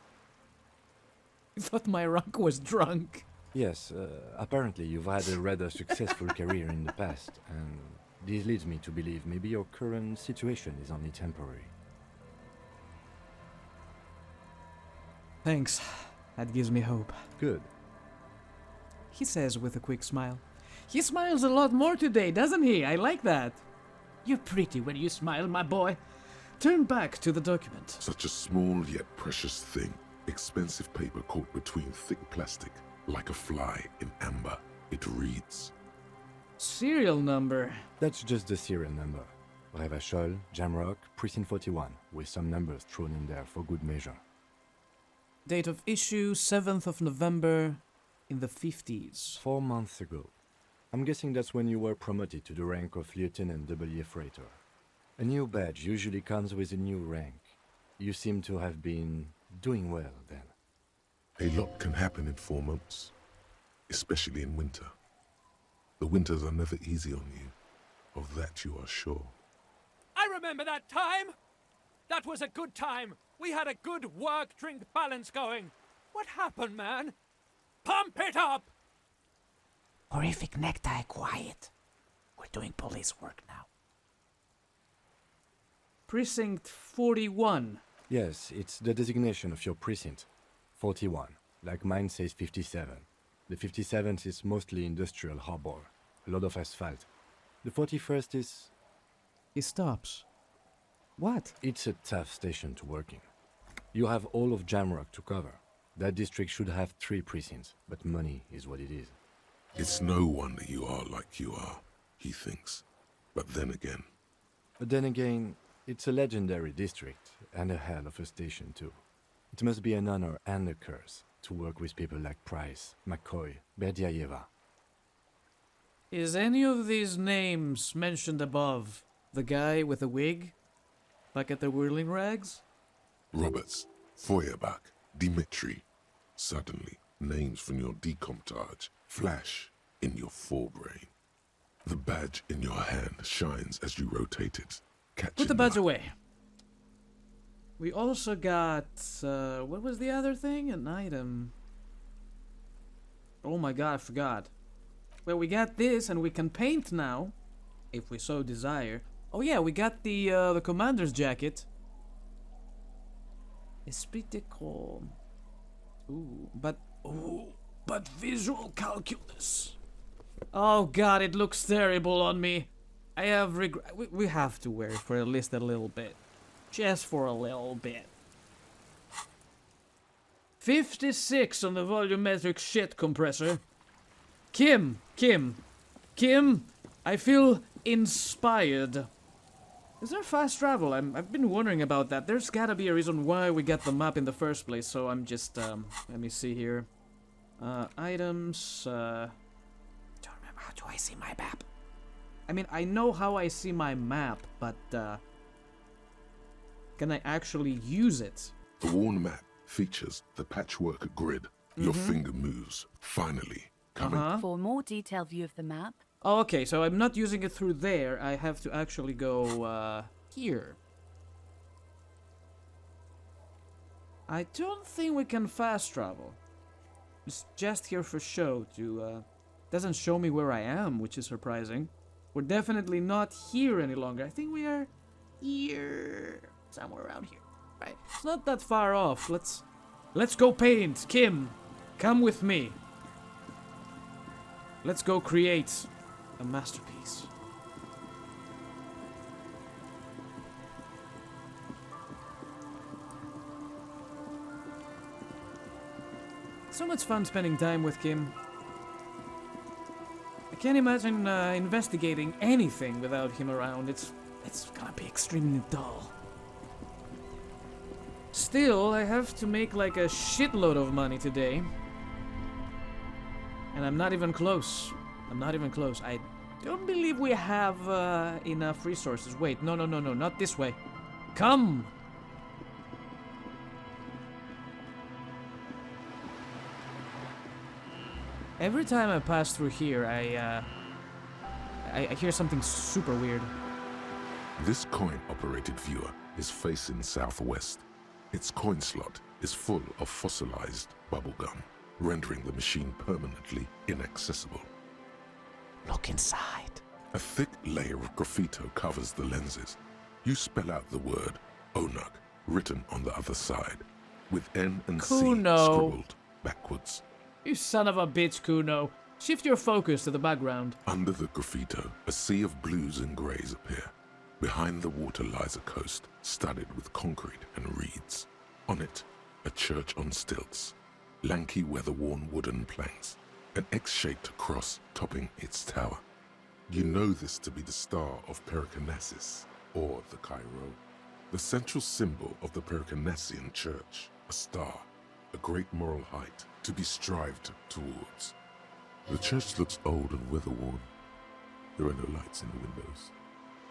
S1: I thought my rank was drunk.
S5: Yes, apparently you've had a rather successful career in the past, and this leads me to believe maybe your current situation is only temporary.
S1: Thanks. That gives me hope.
S5: Good.
S1: He says with a quick smile. He smiles a lot more today, doesn't he? I like that. You're pretty when you smile, my boy. Turn back to the document.
S2: Such a small yet precious thing. Expensive paper caught between thick plastic, like a fly in amber. It reads,
S1: Serial number.
S5: That's just the serial number. Revachol, Jamrock, Precinct 41, with some numbers thrown in there for good measure.
S1: Date of issue 7th of November in the 50s.
S5: 4 months ago. I'm guessing that's when you were promoted to the rank of Lieutenant W. Freighter. A new badge usually comes with a new rank. You seem to have been Doing well, then.
S2: A lot can happen in 4 months, especially in winter. The winters are never easy on you, of that you are sure.
S11: I remember that time! That was a good time! We had a good work-drink balance going! What happened, man? Pump it up!
S1: Horrific necktie, quiet. We're doing police work now. Precinct 41.
S5: Yes, it's the designation of your precinct. 41. Like mine says 57. The 57th is mostly industrial harbor. A lot of asphalt. The 41st is...
S1: He stops. What?
S5: It's a tough station to work in. You have all of Jamrock to cover. That district should have 3 precincts, but money is what it is.
S2: It's no wonder you are like you are, he thinks. But then again, it's a legendary district, and a hell of a station too. It must be an honor and a curse to work with people like Price, McCoy, Berdiaeva.
S1: Is any of these names mentioned above? The guy with the wig? Back at the whirling rags?
S2: Roberts, Feuerbach, Dimitri. Suddenly, names from your decomptage flash in your forebrain. The badge in your hand shines as you rotate it.
S1: Put the badge away. We also got... what was the other thing? An item. Oh my god, I forgot. Well, we got this, and we can paint now, if we so desire. Oh yeah, we got the commander's jacket. Esprit de corps. Ooh, but visual calculus. Oh god, it looks terrible on me. I have regret. We have to wear it for at least a little bit. Just for a little bit. 56 on the volumetric shit compressor. Kim, I feel inspired. Is there fast travel? I've been wondering about that. There's gotta be a reason why we got the map in the first place, so I'm just, let me see here. Items, don't remember, how do I see my map? I mean, I know how I see my map, but, can I actually use it?
S2: The worn map features the patchwork grid. Your finger moves. Finally, coming.
S8: For a more detailed view of the map,
S1: Oh, okay, so I'm not using it through there. I have to actually go, here. I don't think we can fast travel. It's just here for show to, doesn't show me where I am, which is surprising. We're definitely not here any longer. I think we are here. Somewhere around here. Right. It's not that far off. Let's go paint. Kim, come with me. Let's go create a masterpiece. So much fun spending time with Kim. I can't imagine investigating anything without him around. It's gonna be extremely dull. Still, I have to make like a shitload of money today. And I'm not even close. I don't believe we have enough resources. Wait, no, not this way. Come! Every time I pass through here, I hear something super weird.
S2: This coin-operated viewer is facing southwest. Its coin slot is full of fossilized bubblegum, rendering the machine permanently inaccessible.
S1: Look inside.
S2: A thick layer of graffito covers the lenses. You spell out the word Onuk written on the other side, with N and
S1: Kuno.
S2: C scribbled backwards.
S1: You son of a bitch, Kuno. Shift your focus to the background.
S2: Under the graffito, a sea of blues and greys appear. Behind the water lies a coast, studded with concrete and reeds. On it, a church on stilts, lanky weather-worn wooden planks, an X-shaped cross topping its tower. You know this to be the Star of Pericanasis, or the Cairo, the central symbol of the Pericanassian Church, a star, a great moral height to be strived towards. The church looks old and weather-worn. There are no lights in the windows.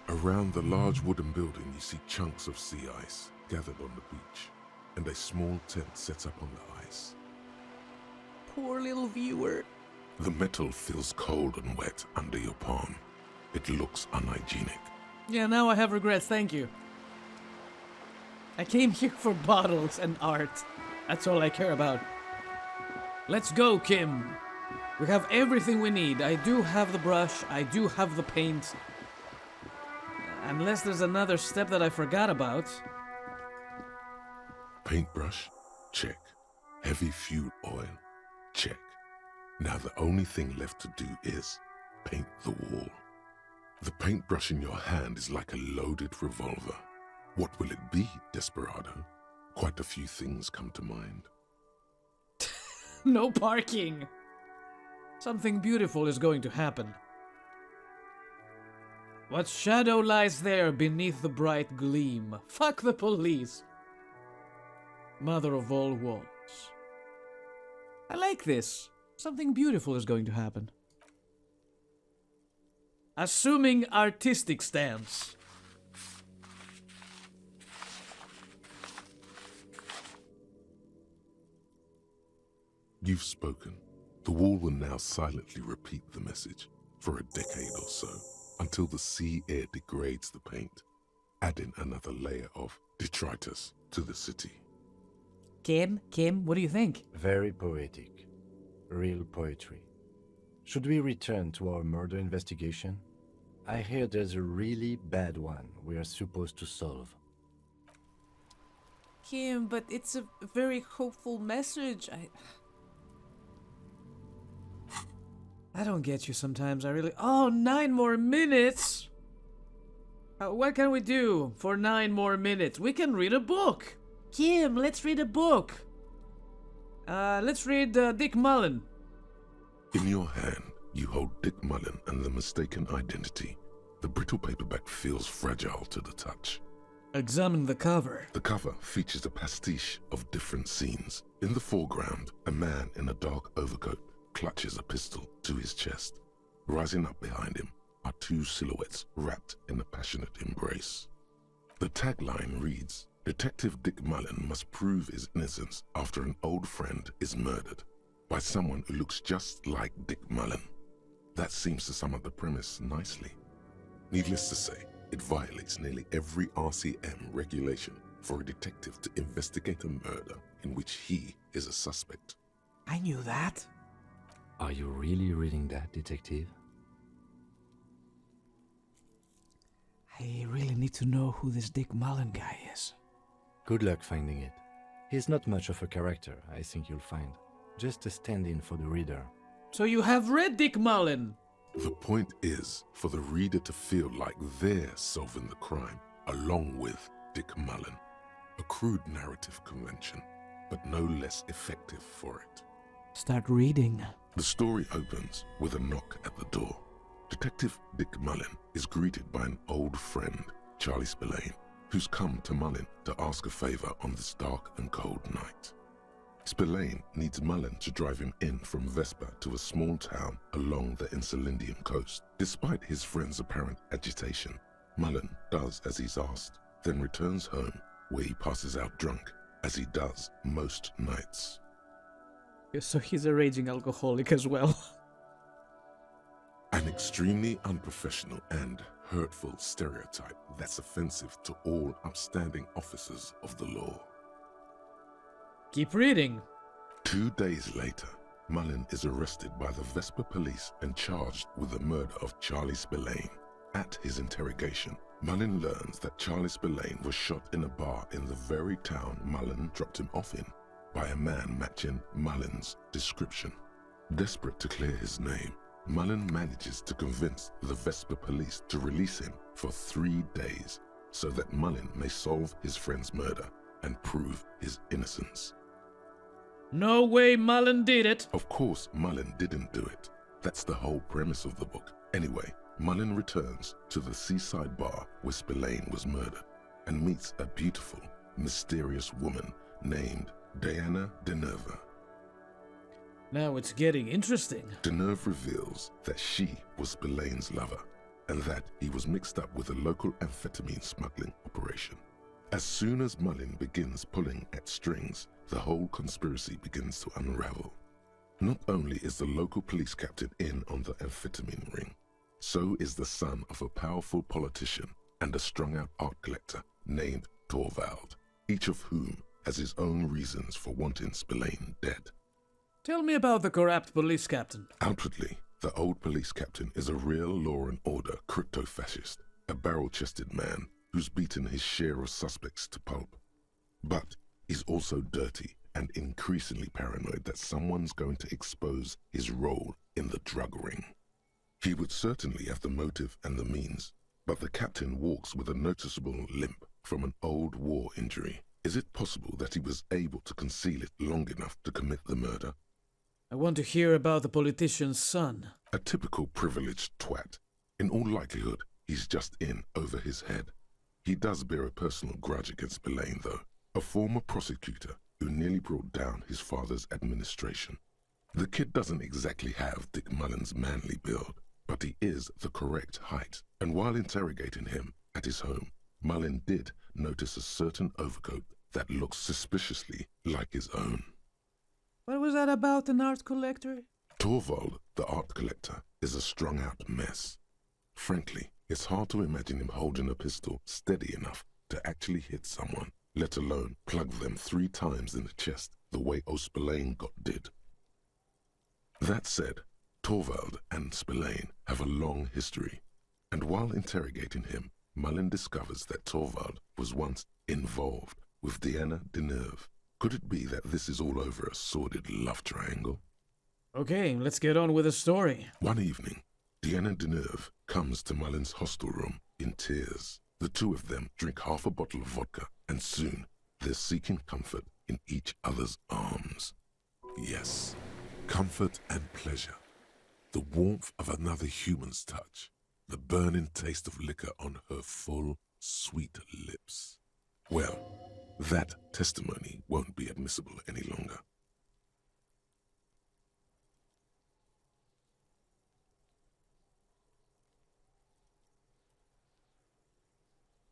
S2: Around the large wooden building, you see chunks of sea ice gathered on the beach. and a small tent sets up on the ice.
S1: Poor little viewer.
S2: The metal feels cold and wet under your palm. It looks unhygienic.
S1: Yeah, now I have regrets, thank you. I came here for bottles and art. That's all I care about. Let's go, Kim. We have everything we need. I do have the brush, I do have the paint. Unless there's another step that I forgot about.
S2: Paintbrush? Check. Heavy fuel oil? Check. Now the only thing left to do is paint the wall. The paintbrush in your hand is like a loaded revolver. What will it be, Desperado? Quite a few things come to mind.
S1: No parking! Something beautiful is going to happen. What shadow lies there beneath the bright gleam? Fuck the police! Mother of all walls. I like this. Something beautiful is going to happen. Assuming artistic stance.
S2: You've spoken. The wall will now silently repeat the message for a decade or so, until the sea air degrades the paint, adding another layer of detritus to the city.
S1: Kim, what do you think?
S5: Very poetic. Real poetry. Should we return to our murder investigation? I hear there's a really bad one we are supposed to solve.
S1: Kim, but it's a very hopeful message. I don't get you sometimes, I really... Oh, 9 more minutes! What can we do for 9 more minutes? We can read a book! Kim, let's read a book! Let's read Dick Mullen.
S2: In your hand, you hold Dick Mullen and the Mistaken Identity. The brittle paperback feels fragile to the touch.
S1: Examine the cover.
S2: The cover features a pastiche of different scenes. In the foreground, a man in a dark overcoat clutches a pistol to his chest. Rising up behind him are 2 silhouettes wrapped in a passionate embrace. The tagline reads, Detective Dick Mullen must prove his innocence after an old friend is murdered by someone who looks just like Dick Mullen. That seems to sum up the premise nicely. Needless to say, it violates nearly every RCM regulation for a detective to investigate a murder in which he is a suspect.
S1: I knew that.
S5: Are you really reading that, detective?
S1: I really need to know who this Dick Mullen guy is.
S5: Good luck finding it. He's not much of a character, I think you'll find. Just a stand-in for the reader.
S1: So you have read Dick Mullen?
S2: The point is for the reader to feel like they're solving the crime along with Dick Mullen. A crude narrative convention, but no less effective for it.
S1: Start reading.
S2: The story opens with a knock at the door. Detective Dick Mullen is greeted by an old friend, Charlie Spillane, who's come to Mullen to ask a favor on this dark and cold night. Spillane needs Mullen to drive him in from Vespa to a small town along the Insulindian coast. Despite his friend's apparent agitation, Mullen does as he's asked, then returns home where he passes out drunk, as he does most nights.
S1: So he's a raging alcoholic as well.
S2: An extremely unprofessional and hurtful stereotype that's offensive to all upstanding officers of the law.
S1: Keep reading.
S2: 2 days later, Mullen is arrested by the Vespa police and charged with the murder of Charlie Spillane. At his interrogation, Mullen learns that Charlie Spillane was shot in a bar in the very town Mullen dropped him off in by a man matching Mullen's description. Desperate to clear his name, Mullen manages to convince the Vespa police to release him for 3 days so that Mullen may solve his friend's murder and prove his innocence.
S1: No way Mullen did it!
S2: Of course, Mullen didn't do it. That's the whole premise of the book. Anyway, Mullen returns to the seaside bar where Spillane was murdered and meets a beautiful, mysterious woman named Diana Denerve.
S1: Now it's getting interesting.
S2: Denerve reveals that she was Spillane's lover and that he was mixed up with a local amphetamine smuggling operation. As soon as Mullin begins pulling at strings, the whole conspiracy begins to unravel. Not only is the local police captain in on the amphetamine ring, so is the son of a powerful politician and a strung-out art collector named Torvald, each of whom has his own reasons for wanting Spillane dead.
S1: Tell me about the corrupt police captain.
S2: Outwardly, the old police captain is a real law and order crypto-fascist, a barrel-chested man who's beaten his share of suspects to pulp. But he's also dirty and increasingly paranoid that someone's going to expose his role in the drug ring. He would certainly have the motive and the means, but the captain walks with a noticeable limp from an old war injury. Is it possible that he was able to conceal it long enough to commit the murder?
S1: I want to hear about the politician's son.
S2: A typical privileged twat. In all likelihood, he's just in over his head. He does bear a personal grudge against Spillane, though, a former prosecutor who nearly brought down his father's administration. The kid doesn't exactly have Dick Mullen's manly build, but he is the correct height, and while interrogating him at his home, Mullin did notice a certain overcoat that looks suspiciously like his own.
S1: What was that about an art collector?
S2: Torvald, the art collector, is a strung-out mess. Frankly, it's hard to imagine him holding a pistol steady enough to actually hit someone, let alone plug them 3 times in the chest the way Spillane got did. That said, Torvald and Spillane have a long history, and while interrogating him, Mullin discovers that Torvald was once involved with Diana Deneuve. Could it be that this is all over a sordid love triangle?
S1: Okay, let's get on with the story.
S2: One evening, Diana Deneuve comes to Mullin's hostel room in tears. The two of them drink half a bottle of vodka, and soon they're seeking comfort in each other's arms. Yes, comfort and pleasure. The warmth of another human's touch. The burning taste of liquor on her full, sweet lips. Well, that testimony won't be admissible any longer.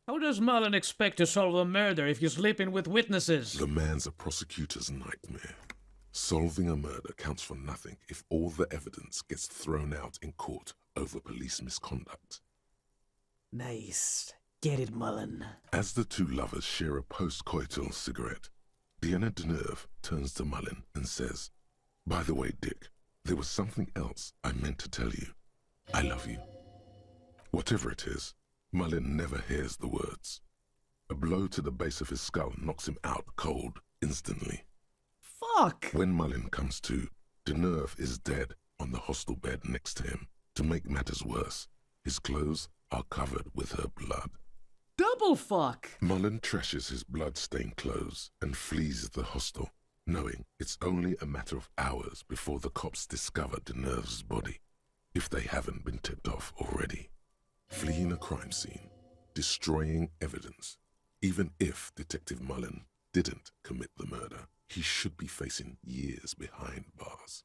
S1: How does Mullin expect to solve a murder if he's sleeping with witnesses?
S2: The man's a prosecutor's nightmare. Solving a murder counts for nothing if all the evidence gets thrown out in court over police misconduct.
S1: Nice. Get it, Mullin.
S2: As the two lovers share a post-coital cigarette, Diana Deneuve turns to Mullin and says, "By the way, Dick, there was something else I meant to tell you. I love you." Whatever it is, Mullin never hears the words. A blow to the base of his skull knocks him out cold instantly.
S1: Fuck!
S2: When Mullin comes to, Deneuve is dead on the hostel bed next to him. To make matters worse, his clothes are covered with her blood.
S1: Double fuck!
S2: Mullin trashes his blood-stained clothes and flees the hostel, knowing it's only a matter of hours before the cops discover Deneuve's body, if they haven't been tipped off already. Fleeing a crime scene, destroying evidence. Even if Detective Mullin didn't commit the murder, he should be facing years behind bars.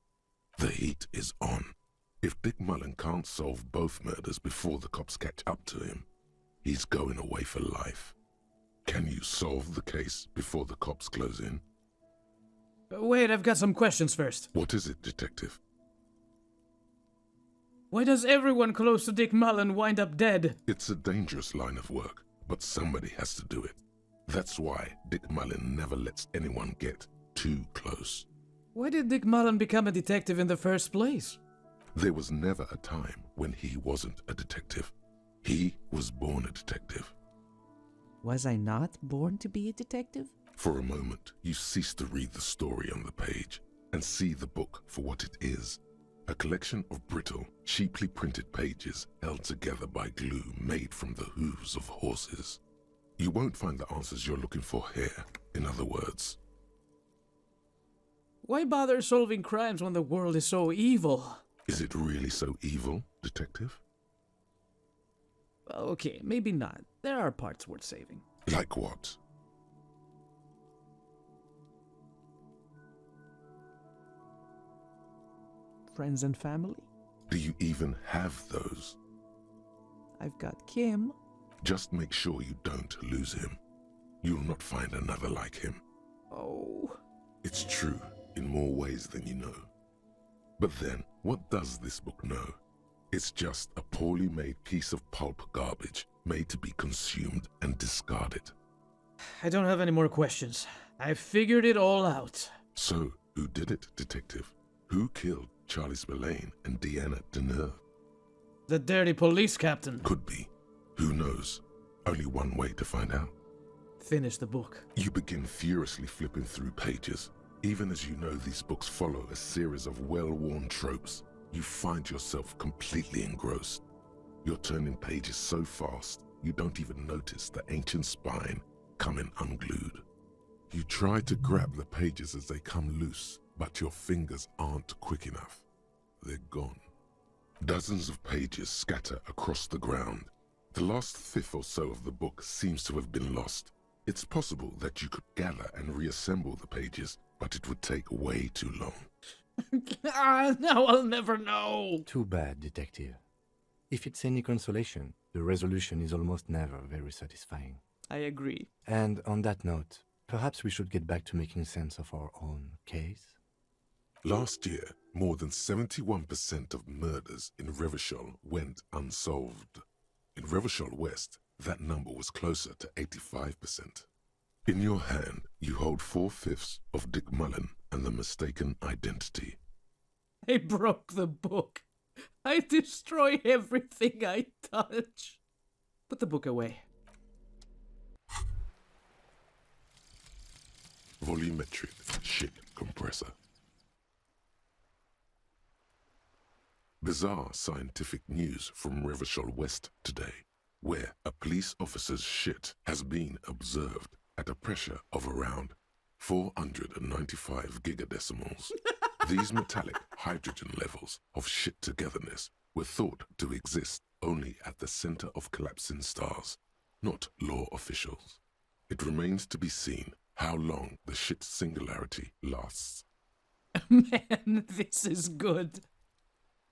S2: The heat is on. If Dick Mullin can't solve both murders before the cops catch up to him, he's going away for life. Can you solve the case before the cops close in?
S1: Wait, I've got some questions first.
S2: What is it, Detective?
S1: Why does everyone close to Dick Mullin wind up dead?
S2: It's a dangerous line of work, but somebody has to do it. That's why Dick Mullin never lets anyone get too close.
S1: Why did Dick Mullin become a detective in the first place?
S2: There was never a time when he wasn't a detective. He was born a detective.
S1: Was I not born to be a detective?
S2: For a moment, you cease to read the story on the page and see the book for what it is. A collection of brittle, cheaply printed pages held together by glue made from the hooves of horses. You won't find the answers you're looking for here, in other words.
S1: Why bother solving crimes when the world is so evil?
S2: Is it really so evil, Detective?
S1: Okay, maybe not. There are parts worth saving.
S2: Like what?
S1: Friends and family?
S2: Do you even have those?
S1: I've got Kim.
S2: Just make sure you don't lose him. You'll not find another like him.
S1: Oh.
S2: It's true in more ways than you know. But then, what does this book know? It's just a poorly made piece of pulp garbage made to be consumed and discarded.
S1: I don't have any more questions. I figured it all out.
S2: So, who did it, Detective? Who killed Charlie Spillane and Deanna Deneuve?
S1: The dirty police captain.
S2: Could be. Who knows? Only one way to find out.
S1: Finish the book.
S2: You begin furiously flipping through pages. Even as you know these books follow a series of well-worn tropes, you find yourself completely engrossed. You're turning pages so fast, you don't even notice the ancient spine coming unglued. You try to grab the pages as they come loose, but your fingers aren't quick enough. They're gone. Dozens of pages scatter across the ground. The last fifth or so of the book seems to have been lost. It's possible that you could gather and reassemble the pages, but it would take way too long.
S1: Now I'll never know.
S5: Too bad, Detective. If it's any consolation, the resolution is almost never very satisfying.
S1: I agree.
S5: And on that note, perhaps we should get back to making sense of our own case?
S2: Last year, more than 71% of murders in Revachol went unsolved. In Revachol West, that number was closer to 85%. In your hand, you hold 4/5 of Dick Mullen and the mistaken identity.
S1: I broke the book. I destroy everything I touch. Put the book away.
S2: Volumetric shit compressor. Bizarre scientific news from Revachol West today, where a police officer's shit has been observed at a pressure of around 495 gigadecimals. These metallic hydrogen levels of shit togetherness were thought to exist only at the center of collapsing stars, not law officials. It remains to be seen how long the shit singularity lasts.
S1: Man, this is good.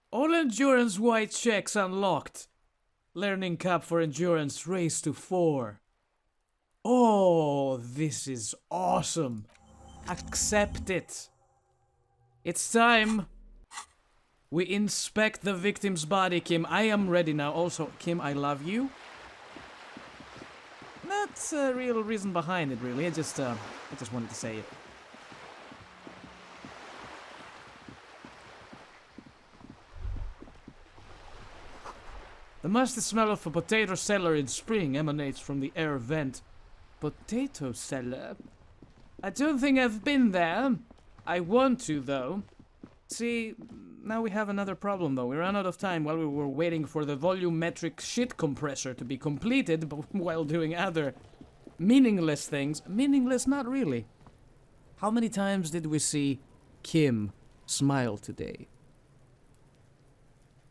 S1: All endurance white checks unlocked. Learning cap for endurance raised to 4. Oh, this is awesome. Accept it. It's time. We inspect the victim's body, Kim. I am ready now. Also, Kim, I love you. That's a real reason behind it, really. I just wanted to say it. The musty smell of a potato cellar in spring emanates from the air vent. Potato cellar? I don't think I've been there. I want to, though. See, now we have another problem, though. We ran out of time while we were waiting for the volumetric shit compressor to be completed, but while doing other meaningless things. Meaningless, not really. How many times did we see Kim smile today?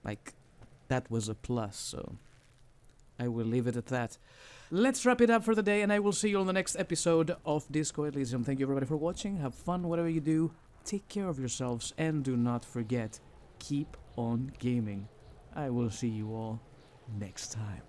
S1: Like, that was a plus, so I will leave it at that. Let's wrap it up for the day, and I will see you on the next episode of Disco Elysium. Thank you, everybody, for watching. Have fun, whatever you do. Take care of yourselves, and do not forget, keep on gaming. I will see you all next time.